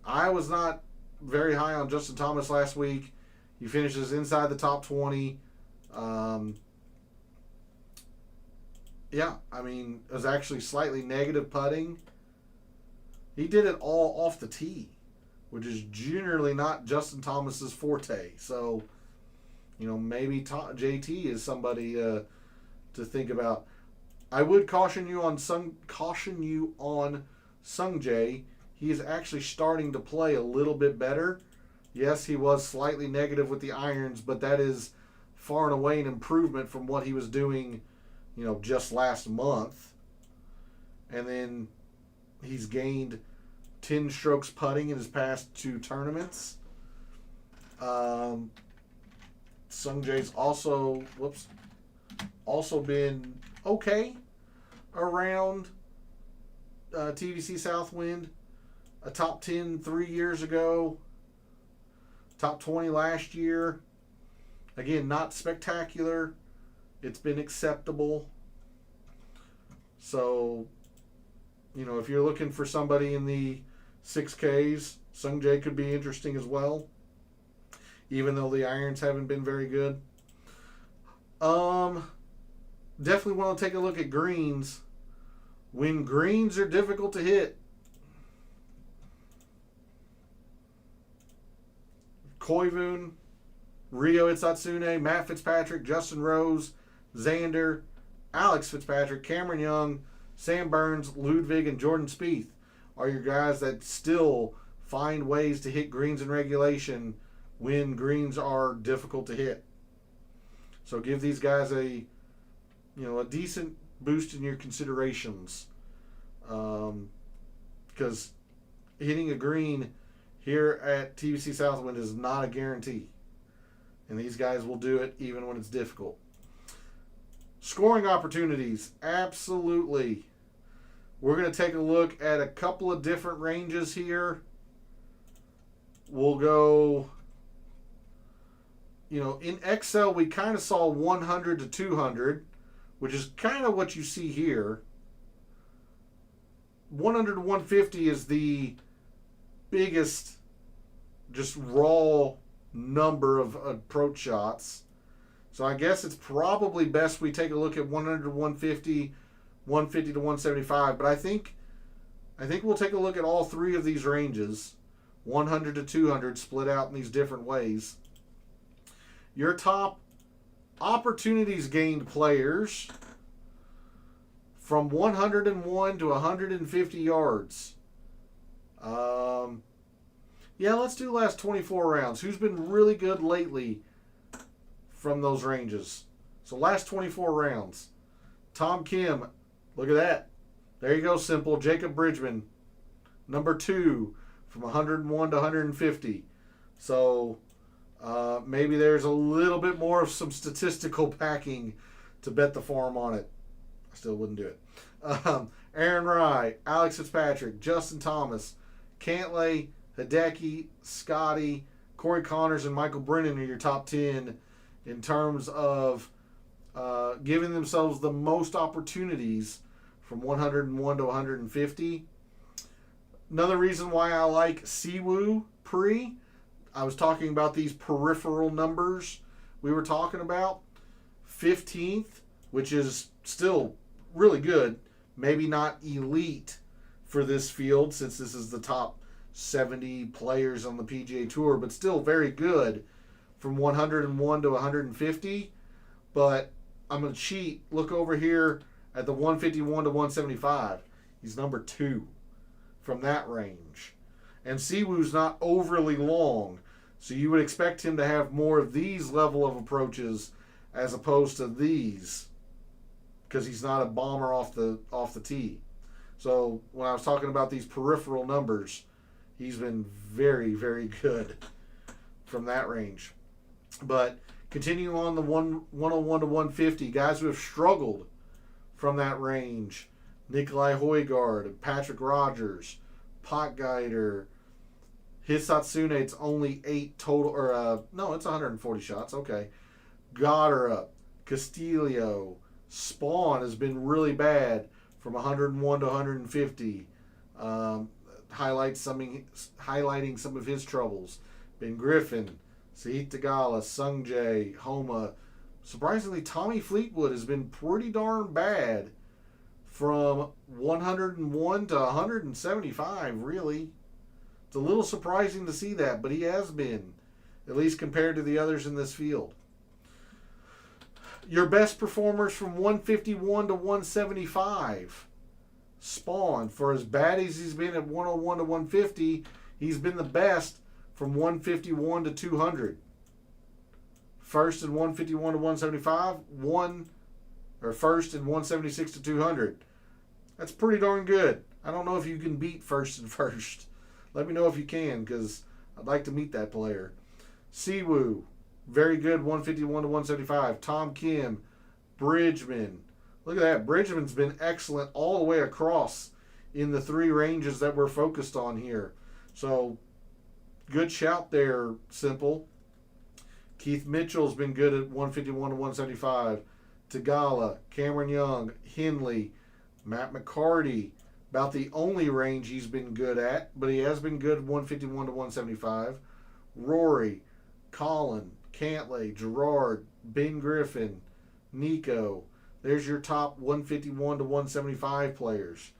I was not very high on Justin Thomas last week. He finishes inside the top 20. It was actually slightly negative putting. He did it all off the tee, which is generally not Justin Thomas's forte. So, maybe JT is somebody to think about. I would caution you on Sung Jae. He is actually starting to play a little bit better. Yes, he was slightly negative with the irons, but that is far and away an improvement from what he was doing, just last month. And then he's gained 10 strokes putting in his past 2 tournaments. Sung Jae's also been okay around TVC Southwind. A top 10 3 years ago. Top 20 last year. Again, not spectacular. It's been acceptable. So, if you're looking for somebody in the 6Ks, Sung Jae could be interesting as well, even though the irons haven't been very good. Definitely want to take a look at greens. When greens are difficult to hit, Koivun, Rio Itsatsune, Matt Fitzpatrick, Justin Rose, Xander, Alex Fitzpatrick, Cameron Young, Sam Burns, Ludwig, and Jordan Spieth are your guys that still find ways to hit greens in regulation when greens are difficult to hit. So give these guys a decent boost in your considerations, because hitting a green here at TVC Southwind is not a guarantee, and these guys will do it even when it's difficult. Scoring opportunities, absolutely. We're going to take a look at a couple of different ranges here. We'll go, in Excel we kind of saw 100 to 200, which is kind of what you see here. 100 to 150 is the biggest, just raw number of approach shots. So I guess it's probably best we take a look at 100 to 150, 150 to 175. But I think we'll take a look at all 3 of these ranges, 100 to 200, split out in these different ways. Your top opportunities gained players from 101 to 150 yards. Let's do the last 24 rounds. Who's been really good lately from those ranges? So last 24 rounds. Tom Kim, look at that. There you go, simple. Jacob Bridgman, number 2 from 101 to 150. So maybe there's a little bit more of some statistical backing to bet the farm on it. I still wouldn't do it. Aaron Rai, Alex Fitzpatrick, Justin Thomas, Cantlay, Hideki, Scotty, Corey Connors, and Michael Brennan are your top 10 in terms of giving themselves the most opportunities from 101 to 150. Another reason why I like Siwoo pre, I was talking about these peripheral numbers we were talking about. 15th, which is still really good. Maybe not elite for this field since this is the top 70 players on the PGA Tour, but still very good from 101 to 150. But I'm going to cheat. Look over here at the 151 to 175. He's number 2 from that range. And Siwoo's not overly long, so you would expect him to have more of these level of approaches as opposed to these, because he's not a bomber off the tee. So when I was talking about these peripheral numbers, he's been very, very good from that range. But continuing on the 101 to 150, guys who have struggled from that range: Nikolai Højgaard, Patrick Rogers, Potgieter, Hisatsune. It's only 8 total, or no, it's 140 shots. Okay. Goddard, Castillo, Spawn has been really bad from 101 to 150. Highlighting some of his troubles. Ben Griffin, Sahith Theegala, Sungjae, Homa. Surprisingly, Tommy Fleetwood has been pretty darn bad from 101 to 175, really. It's a little surprising to see that, but he has been, at least compared to the others in this field. Your best performers from 151 to 175. Spawn, for as bad as he's been at 101 to 150, he's been the best from 151 to 200. First in 151 to 175, first in 176 to 200. That's pretty darn good. I don't know if you can beat first and first. Let me know if you can, because I'd like to meet that player. Siwoo, very good, 151 to 175. Tom Kim, Bridgman. Look at that. Bridgman's been excellent all the way across in the 3 ranges that we're focused on here. So, good shout there, Simple. Keith Mitchell's been good at 151 to 175. Theegala, Cameron Young, Henley, Matt McCarty. About the only range he's been good at, but he has been good at 151 to 175. Rory, Colin, Cantlay, Gerard, Ben Griffin, Nico. There's your top 151 to 175 players.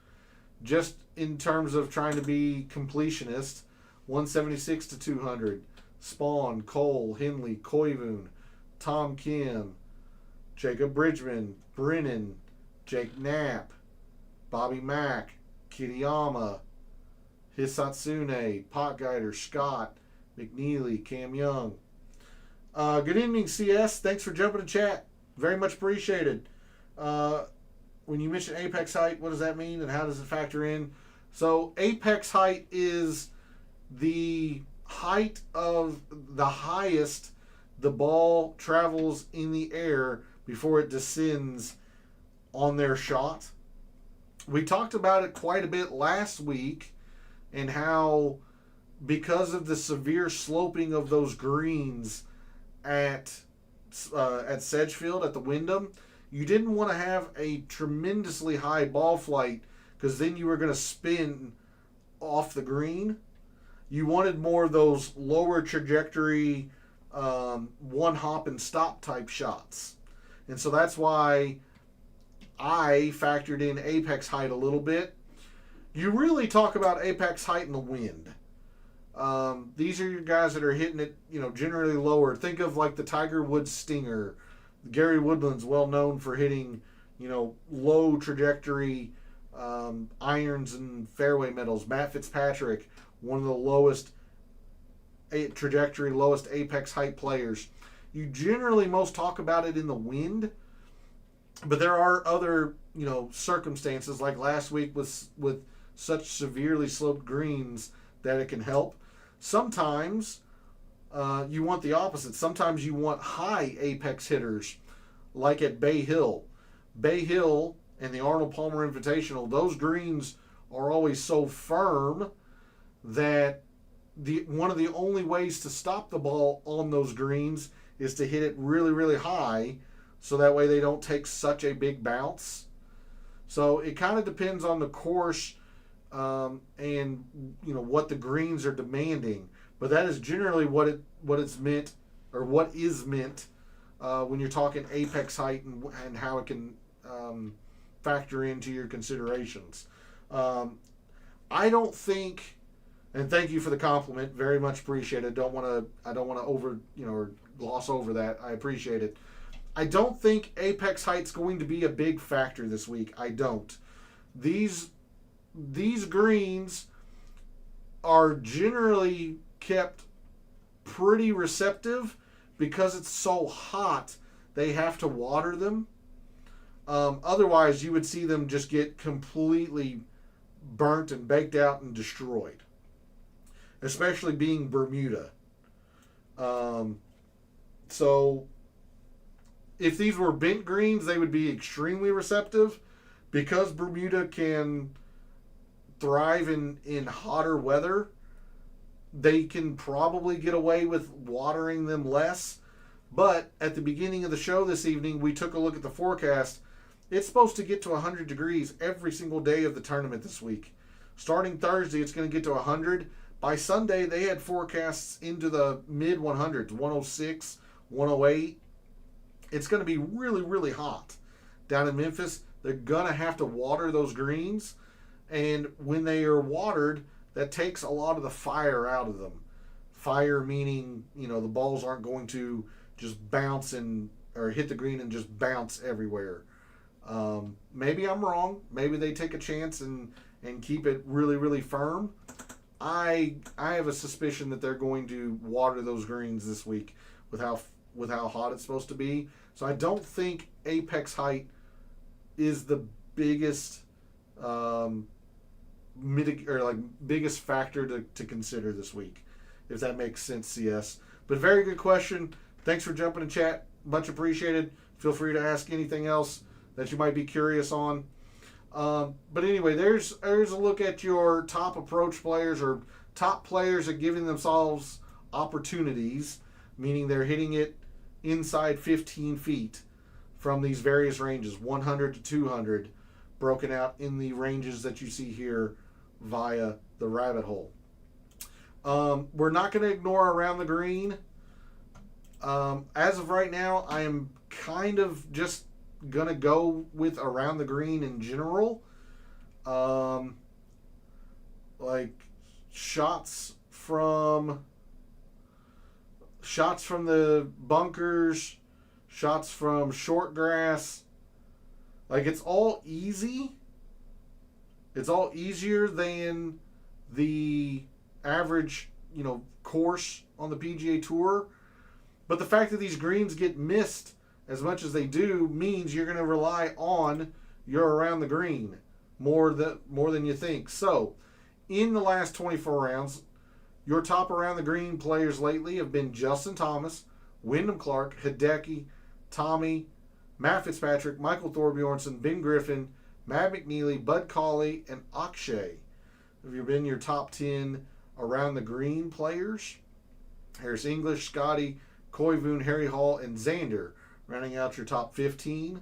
Just in terms of trying to be completionist, 176 to 200. Spawn, Cole, Henley, Koivun, Tom Kim, Jacob Bridgman, Brennan, Jake Knapp, Bobby Mack, Kiriyama, Hisatsune, Potgieter, Scott, McNeely, Cam Young. Good evening, CS. Thanks for jumping to chat. Very much appreciated. When you mention apex height, what does that mean and how does it factor in? So apex height is the height of the highest the ball travels in the air before it descends on their shot. We talked about it quite a bit last week and how because of the severe sloping of those greens at Sedgefield, at the Wyndham, you didn't want to have a tremendously high ball flight because then you were going to spin off the green. You wanted more of those lower trajectory, one hop and stop type shots. And so that's why I factored in apex height a little bit. You really talk about apex height in the wind. These are your guys that are hitting it, generally lower. Think of like the Tiger Woods Stinger. Gary Woodland's well known for hitting, low trajectory irons and fairway metals. Matt Fitzpatrick, one of the lowest trajectory, lowest apex height players. You generally most talk about it in the wind, but there are other, circumstances like last week with such severely sloped greens that it can help. Sometimes you want the opposite. Sometimes you want high apex hitters, like at Bay Hill. Bay Hill and the Arnold Palmer Invitational, those greens are always so firm that one of the only ways to stop the ball on those greens is to hit it really, really high, so that way they don't take such a big bounce. So it kind of depends on the course and what the greens are demanding. But that is generally what it's meant, or what is meant when you're talking apex height and how it can factor into your considerations. I don't think, and thank you for the compliment, very much appreciated. I don't want to over or gloss over that. I appreciate it. I don't think apex height's going to be a big factor this week. I don't. These greens are generally kept pretty receptive because it's so hot. They have to water them. Otherwise, you would see them just get completely burnt and baked out and destroyed, especially being Bermuda. So if these were bent greens, they would be extremely receptive. Because Bermuda can thrive in hotter weather, they can probably get away with watering them less. But at the beginning of the show this evening, we took a look at the forecast. It's supposed to get to 100 degrees every single day of the tournament this week. Starting Thursday, it's going to get to 100. By Sunday, they had forecasts into the mid 100s, 106, 108. It's going to be really, really hot down in Memphis. They're going to have to water those greens. And when they are watered, that takes a lot of the fire out of them. Fire meaning, the balls aren't going to just bounce or hit the green and just bounce everywhere. Maybe I'm wrong. Maybe they take a chance and keep it really, really firm. I have a suspicion that they're going to water those greens this week with how hot it's supposed to be. So I don't think apex height is the biggest biggest factor to consider this week, if that makes sense, CS. But very good question. Thanks for jumping in chat. Much appreciated. Feel free to ask anything else that you might be curious on. But anyway, there's a look at your top approach players, or top players at giving themselves opportunities, meaning they're hitting it inside 15 feet from these various ranges, 100 to 200, broken out in the ranges that you see here via the rabbit hole. We're not going to ignore around the green. As of right now, I am kind of just going to go with around the green in general. Like shots from the bunkers, shots from short grass. Like, it's all easy. It's all easier than the average, course on the PGA Tour. But the fact that these greens get missed as much as they do means you're going to rely on your around the green more than you think. So, in the last 24 rounds, your top around the green players lately have been Justin Thomas, Wyndham Clark, Hideki, Tommy, Matt Fitzpatrick, Michael Thorbjornsen, Ben Griffin, Matt McNeely, Bud Cauley, and Akshay. Have you been your top 10 around the green players? Harris English, Scotty, Koivu, Harry Hall, and Xander, rounding out your top 15.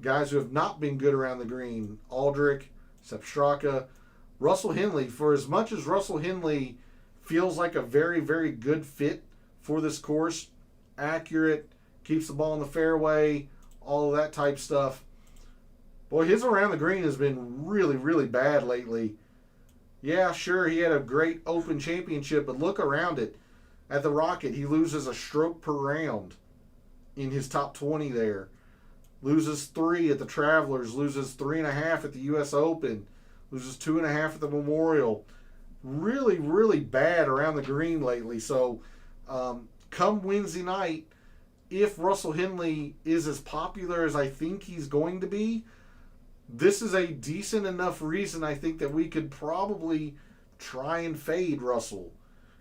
Guys who have not been good around the green: Aldrich, Sepp Straka, Russell Henley. For as much as Russell Henley feels like a very, very good fit for this course, accurate, keeps the ball in the fairway, all of that type stuff, boy, his around the green has been really, really bad lately. Yeah, sure, he had a great Open Championship, but look around it. At the Rocket, he loses a stroke per round in his top 20 there. Loses 3 at the Travelers, loses 3.5 at the U.S. Open, loses 2.5 at the Memorial. Really, really bad around the green lately. So, come Wednesday night, if Russell Henley is as popular as I think he's going to be, this is a decent enough reason, I think, that we could probably try and fade Russell.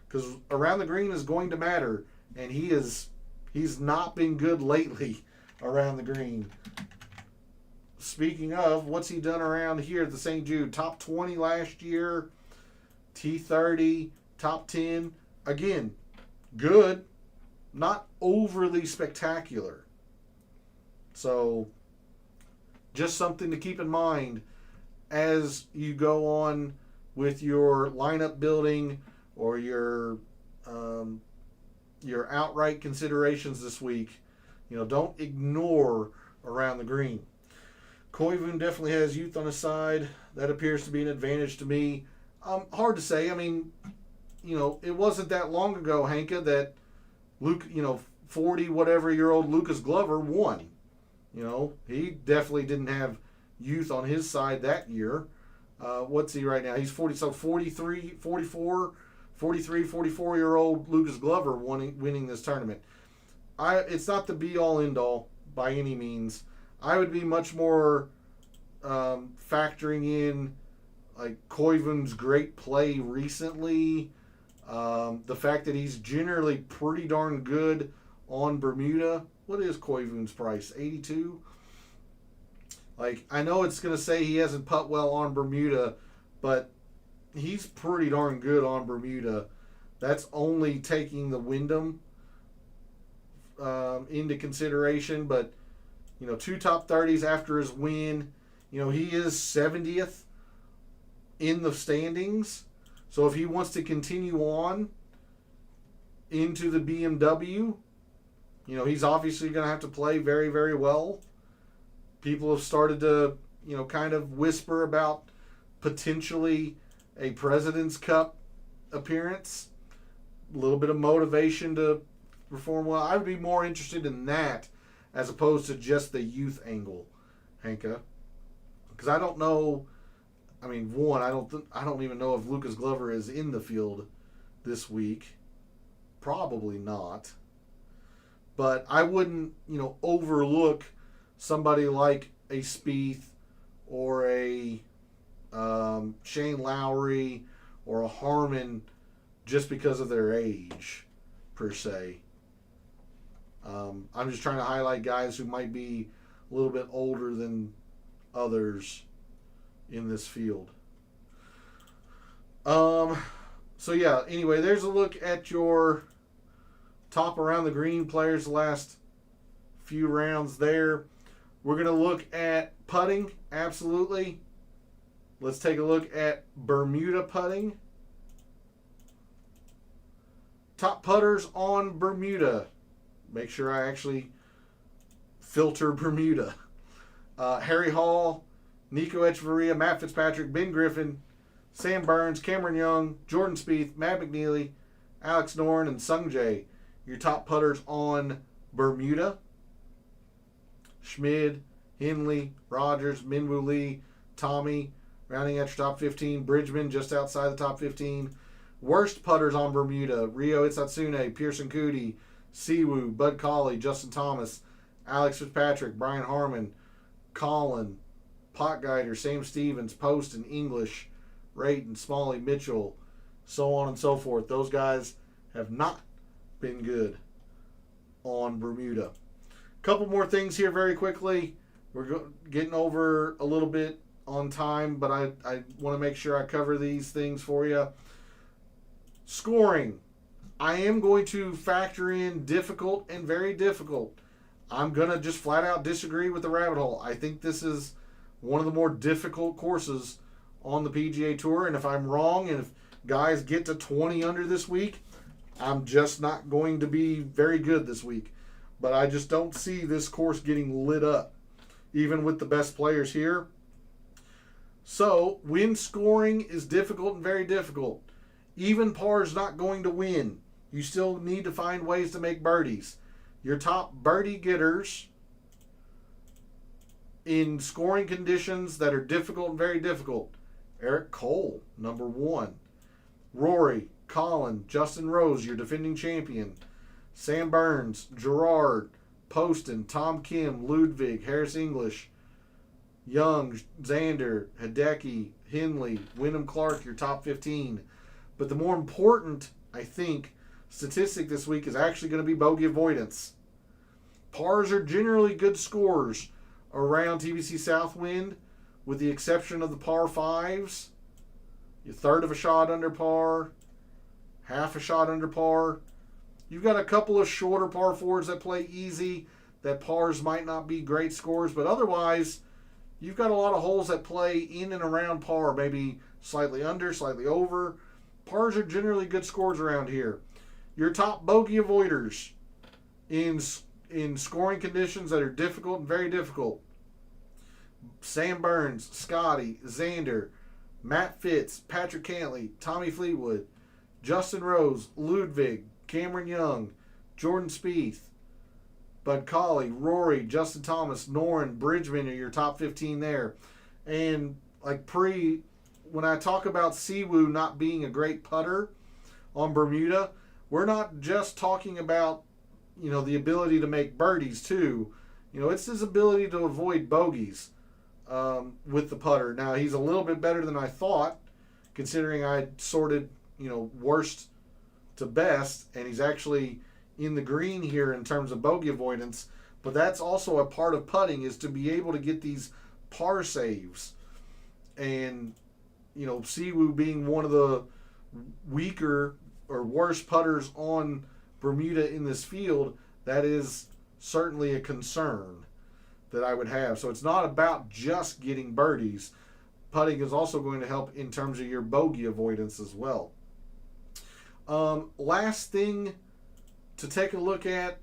Because around the green is going to matter, and he's not been good lately around the green. Speaking of, what's he done around here at the St. Jude? Top 20 last year, T30, top 10. Again, good, not overly spectacular. So, just something to keep in mind as you go on with your lineup building or your outright considerations this week, don't ignore around the green. Koivu definitely has youth on his side. That appears to be an advantage to me. Hard to say. I mean, it wasn't that long ago, Hanka, that 40-whatever-year-old Lucas Glover won. He definitely didn't have youth on his side that year. What's he right now? He's 44-year-old Lucas Glover winning this tournament. It's not the be-all, end-all by any means. I would be much more factoring in like Koivu's great play recently, the fact that he's generally pretty darn good on Bermuda. What is Koivu's price? 82? Like, I know it's going to say he hasn't putt well on Bermuda, but he's pretty darn good on Bermuda. That's only taking the Wyndham into consideration, but 2 top 30s after his win. He is 70th in the standings. So if he wants to continue on into the BMW, he's obviously going to have to play very, very well. People have started to, kind of whisper about potentially a President's Cup appearance. A little bit of motivation to perform well. I would be more interested in that as opposed to just the youth angle, Hanka. Because I don't know. I mean, I don't even know if Lucas Glover is in the field this week. Probably not. But I wouldn't, overlook somebody like a Spieth or a Shane Lowry or a Harmon just because of their age, per se. I'm just trying to highlight guys who might be a little bit older than others in this field. So yeah, anyway, there's a look at your top around the green players the last few rounds there. We're going to look at putting, absolutely. Let's take a look at Bermuda putting. Top putters on Bermuda. Make sure I actually filter Bermuda. Harry Hall, Nico Echeverria, Matt Fitzpatrick, Ben Griffin, Sam Burns, Cameron Young, Jordan Spieth, Matt McNeely, Alex Noren, and Sung Jae. Your top putters on Bermuda. Schmid, Henley, Rogers, Minwoo Lee, Tommy, rounding out your top 15. Bridgman just outside the top 15. Worst putters on Bermuda. Ryo Itsatsune, Pearson Coody, Siwoo, Bud Cauley, Justin Thomas, Alex Fitzpatrick, Brian Harmon, Colin, Potgeider, Sam Stevens, Post and English, Rayton, Smalley, Mitchell, so on and so forth. Those guys have not been good on Bermuda. Couple more things here very quickly. We're getting over a little bit on time, but I want to make sure I cover these things for you. Scoring. I am going to factor in difficult and very difficult. I'm going to just flat out disagree with the rabbit hole. I think this is one of the more difficult courses on the PGA Tour, and if I'm wrong and if guys get to 20 under this week, I'm just not going to be very good this week. But I just don't see this course getting lit up, even with the best players here. So, win scoring is difficult and very difficult. Even par is not going to win. You still need to find ways to make birdies. Your top birdie getters in scoring conditions that are difficult and very difficult. Eric Cole, number 1. Rory, Colin, Justin Rose, your defending champion. Sam Burns, Gerard, Poston, Tom Kim, Ludwig, Harris English, Young, Xander, Hideki, Henley, Wyndham Clark, your top 15. But the more important, I think, statistic this week is actually going to be bogey avoidance. Pars are generally good scores around TPC Southwind, with the exception of the par 5s. You're third of a shot under par, half a shot under par. You've got a couple of shorter par 4s that play easy, that pars might not be great scores, but otherwise, you've got a lot of holes that play in and around par, maybe slightly under, slightly over. Pars are generally good scores around here. Your top bogey avoiders in scoring conditions that are difficult and very difficult. Sam Burns, Scotty, Xander, Matt Fitz, Patrick Cantley, Tommy Fleetwood, Justin Rose, Ludwig, Cameron Young, Jordan Spieth, Bud Cauley, Rory, Justin Thomas, Noren, Bridgman are your top 15 there. And like when I talk about Siwoo not being a great putter on Bermuda, we're not just talking about, the ability to make birdies too. It's his ability to avoid bogeys with the putter. Now, he's a little bit better than I thought, considering I sorted, worst to best, and he's actually in the green here in terms of bogey avoidance. But that's also a part of putting, is to be able to get these par saves. And, Siwoo being one of the weaker or worst putters on Bermuda in this field, that is certainly a concern that I would have. So it's not about just getting birdies. Putting is also going to help in terms of your bogey avoidance as well. Last thing to take a look at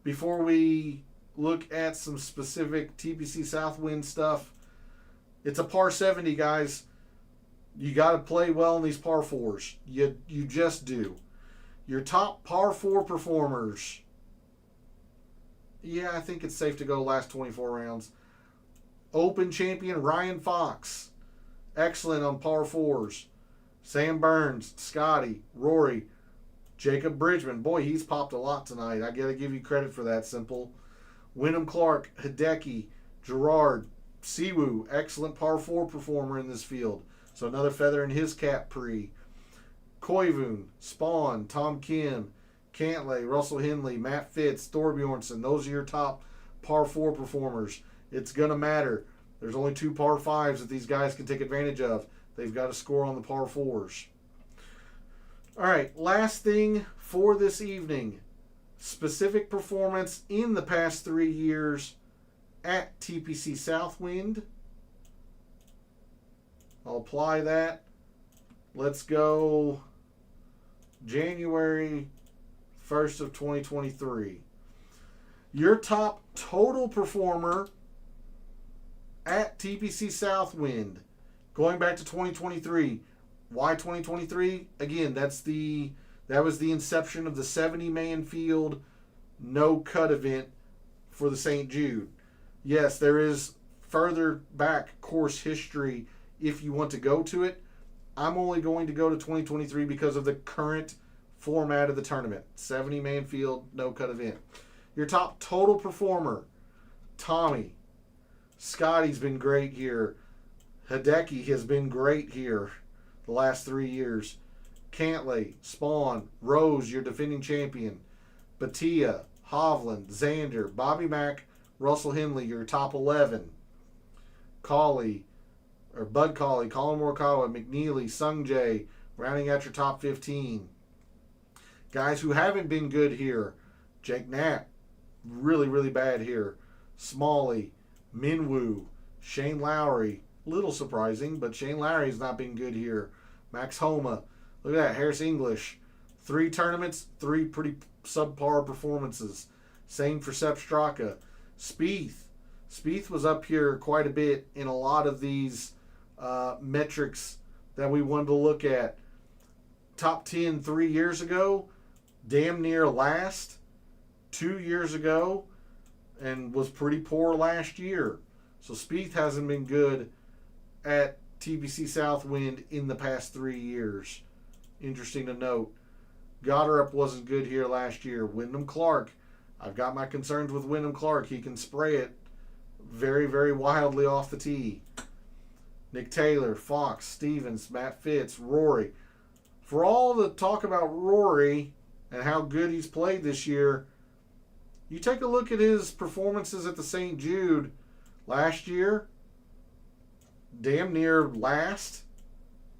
before we look at some specific TPC Southwind stuff. It's a par 70, guys. You got to play well in these par 4s. You just do. Your top par 4 performers. Yeah, I think it's safe to go last 24 rounds. Open champion Ryan Fox. Excellent on par 4s. Sam Burns, Scotty, Rory, Jacob Bridgman. Boy, he's popped a lot tonight. I got to give you credit for that, Simple. Wyndham Clark, Hideki, Gerard, Siwoo. Excellent par 4 performer in this field. So another feather in his cap pre. Koivun, Spawn, Tom Kim, Cantlay, Russell Henley, Matt Fitz, Thorbjornsen. Those are your top par 4 performers. It's going to matter. There's only 2 par 5s that these guys can take advantage of. They've got to score on the par 4s. All right, last thing for this evening. Specific performance in the past 3 years at TPC Southwind. I'll apply that. Let's go January 1st of 2023. Your top total performer at TPC Southwind, going back to 2023. Why 2023? Again, that was the inception of the 70-man field no-cut event for the St. Jude. Yes, there is further back course history if you want to go to it. I'm only going to go to 2023 because of the current format of the tournament. 70-man field, no-cut event. Your top total performer, Tommy. Scotty's been great here. Hideki has been great here the last 3 years. Cantlay, Spawn, Rose, your defending champion. Batia, Hovland, Xander, Bobby Mack, Russell Henley, your top 11. Bud Cauley, Colin Morikawa, McNeely, Sungjae, rounding out your top 15. Guys who haven't been good here. Jake Knapp, really, really bad here. Smalley, Minwoo, Shane Lowry, little surprising, but Shane Lowry's not been good here. Max Homa, look at that, Harris English. 3 tournaments, 3 pretty subpar performances. Same for Sepp Straka. Spieth was up here quite a bit in a lot of these metrics that we wanted to look at. Top 10 3 years ago, damn near last 2 years ago, and was pretty poor last year. So Spieth hasn't been good at TPC Southwind in the past 3 years. Interesting to note. Goddard wasn't good here last year. Wyndham Clark, I've got my concerns with Wyndham Clark. He can spray it very, very wildly off the tee. Nick Taylor, Fox, Stevens, Matt Fitz, Rory. For all the talk about Rory and how good he's played this year, you take a look at his performances at the St. Jude last year, damn near last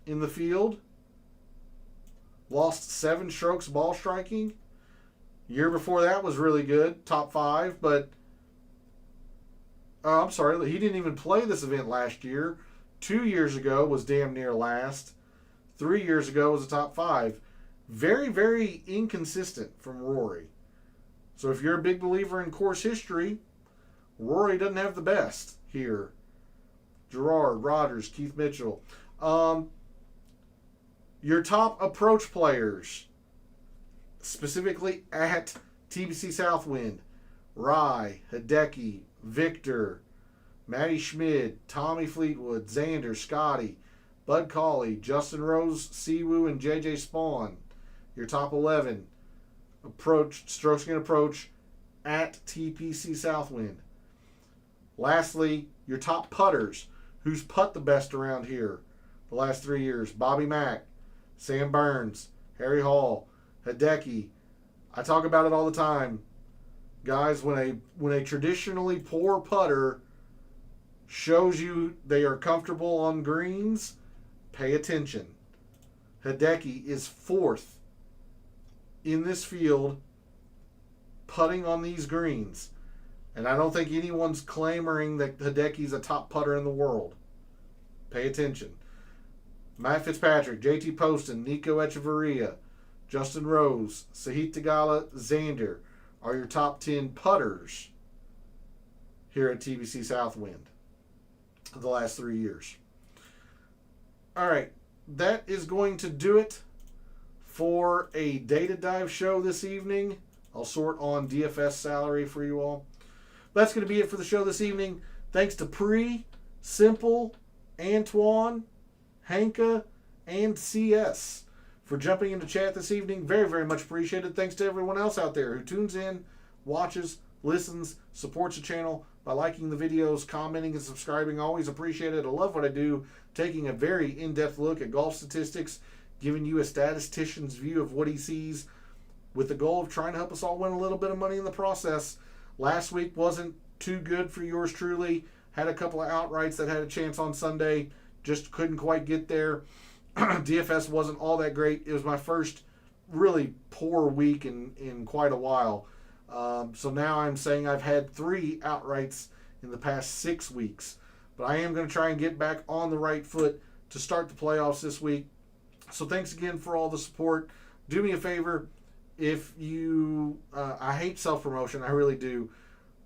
in the field. Lost 7 strokes ball striking. Year before that was really good, top 5, but I'm sorry, he didn't even play this event last year. 2 years ago was damn near last. 3 years ago was a top 5. Very, very inconsistent from Rory. So if you're a big believer in course history, Rory doesn't have the best here. Gerard, Rogers, Keith Mitchell. Your top approach players, specifically at TPC Southwind: Rye, Hideki, Victor, Matty Schmid, Tommy Fleetwood, Xander, Scotty, Bud Cauley, Justin Rose, Siwoo, and JJ Spawn. Your top 11 strokes gained approach at TPC Southwind. Lastly, your top putters. Who's putt the best around here the last 3 years? Bobby Mack, Sam Burns, Harry Hall, Hideki. I talk about it all the time. Guys, when a traditionally poor putter shows you they are comfortable on greens, pay attention. Hideki is 4th in this field putting on these greens. And I don't think anyone's clamoring that Hideki's a top putter in the world. Pay attention. Matt Fitzpatrick, JT Poston, Nico Echeverria, Justin Rose, Sahith Theegala, Xander are your top 10 putters here at TPC Southwind the last 3 years. All right, that is going to do it for a data dive show this evening. I'll sort on DFS salary for you all. That's going to be it for the show this evening. Thanks to Pre, Simple, Antoine, Hanka, and CS for jumping into chat this evening. Very, very much appreciated. Thanks to everyone else out there who tunes in, watches, listens, supports the channel by liking the videos, commenting, and subscribing. Always appreciate it. I love what I do, taking a very in-depth look at golf statistics, giving you a statistician's view of what he sees, with the goal of trying to help us all win a little bit of money in the process. Last week wasn't too good for yours truly. Had a couple of outrights that had a chance on Sunday. Just couldn't quite get there. DFS wasn't all that great. It was my first really poor week in quite a while. So now I'm saying I've had 3 outrights in the past 6 weeks. But I am going to try and get back on the right foot to start the playoffs this week. So thanks again for all the support. Do me a favor. If you, I hate self-promotion, I really do.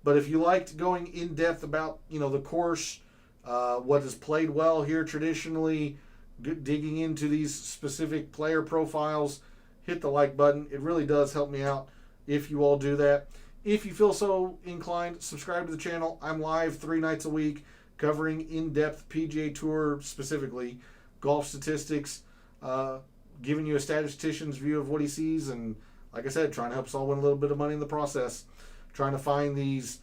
But if you liked going in depth about, the course, what is played well here traditionally, digging into these specific player profiles, hit the like button. It really does help me out if you all do that. If you feel so inclined, subscribe to the channel. I'm live 3 nights a week covering in-depth PGA Tour, specifically golf statistics, giving you a statistician's view of what he sees, and like I said, trying to help us all win a little bit of money in the process. Trying to find these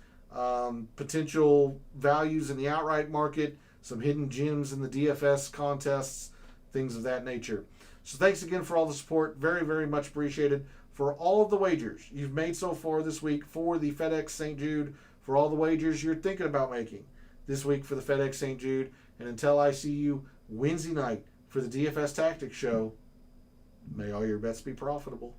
potential values in the outright market, some hidden gems in the DFS contests, things of that nature. So thanks again for all the support. Very, very much appreciated. For all of the wagers you've made so far this week for the FedEx St. Jude, for all the wagers you're thinking about making this week for the FedEx St. Jude, and until I see you Wednesday night for the DFS Tactics show, may all your bets be profitable.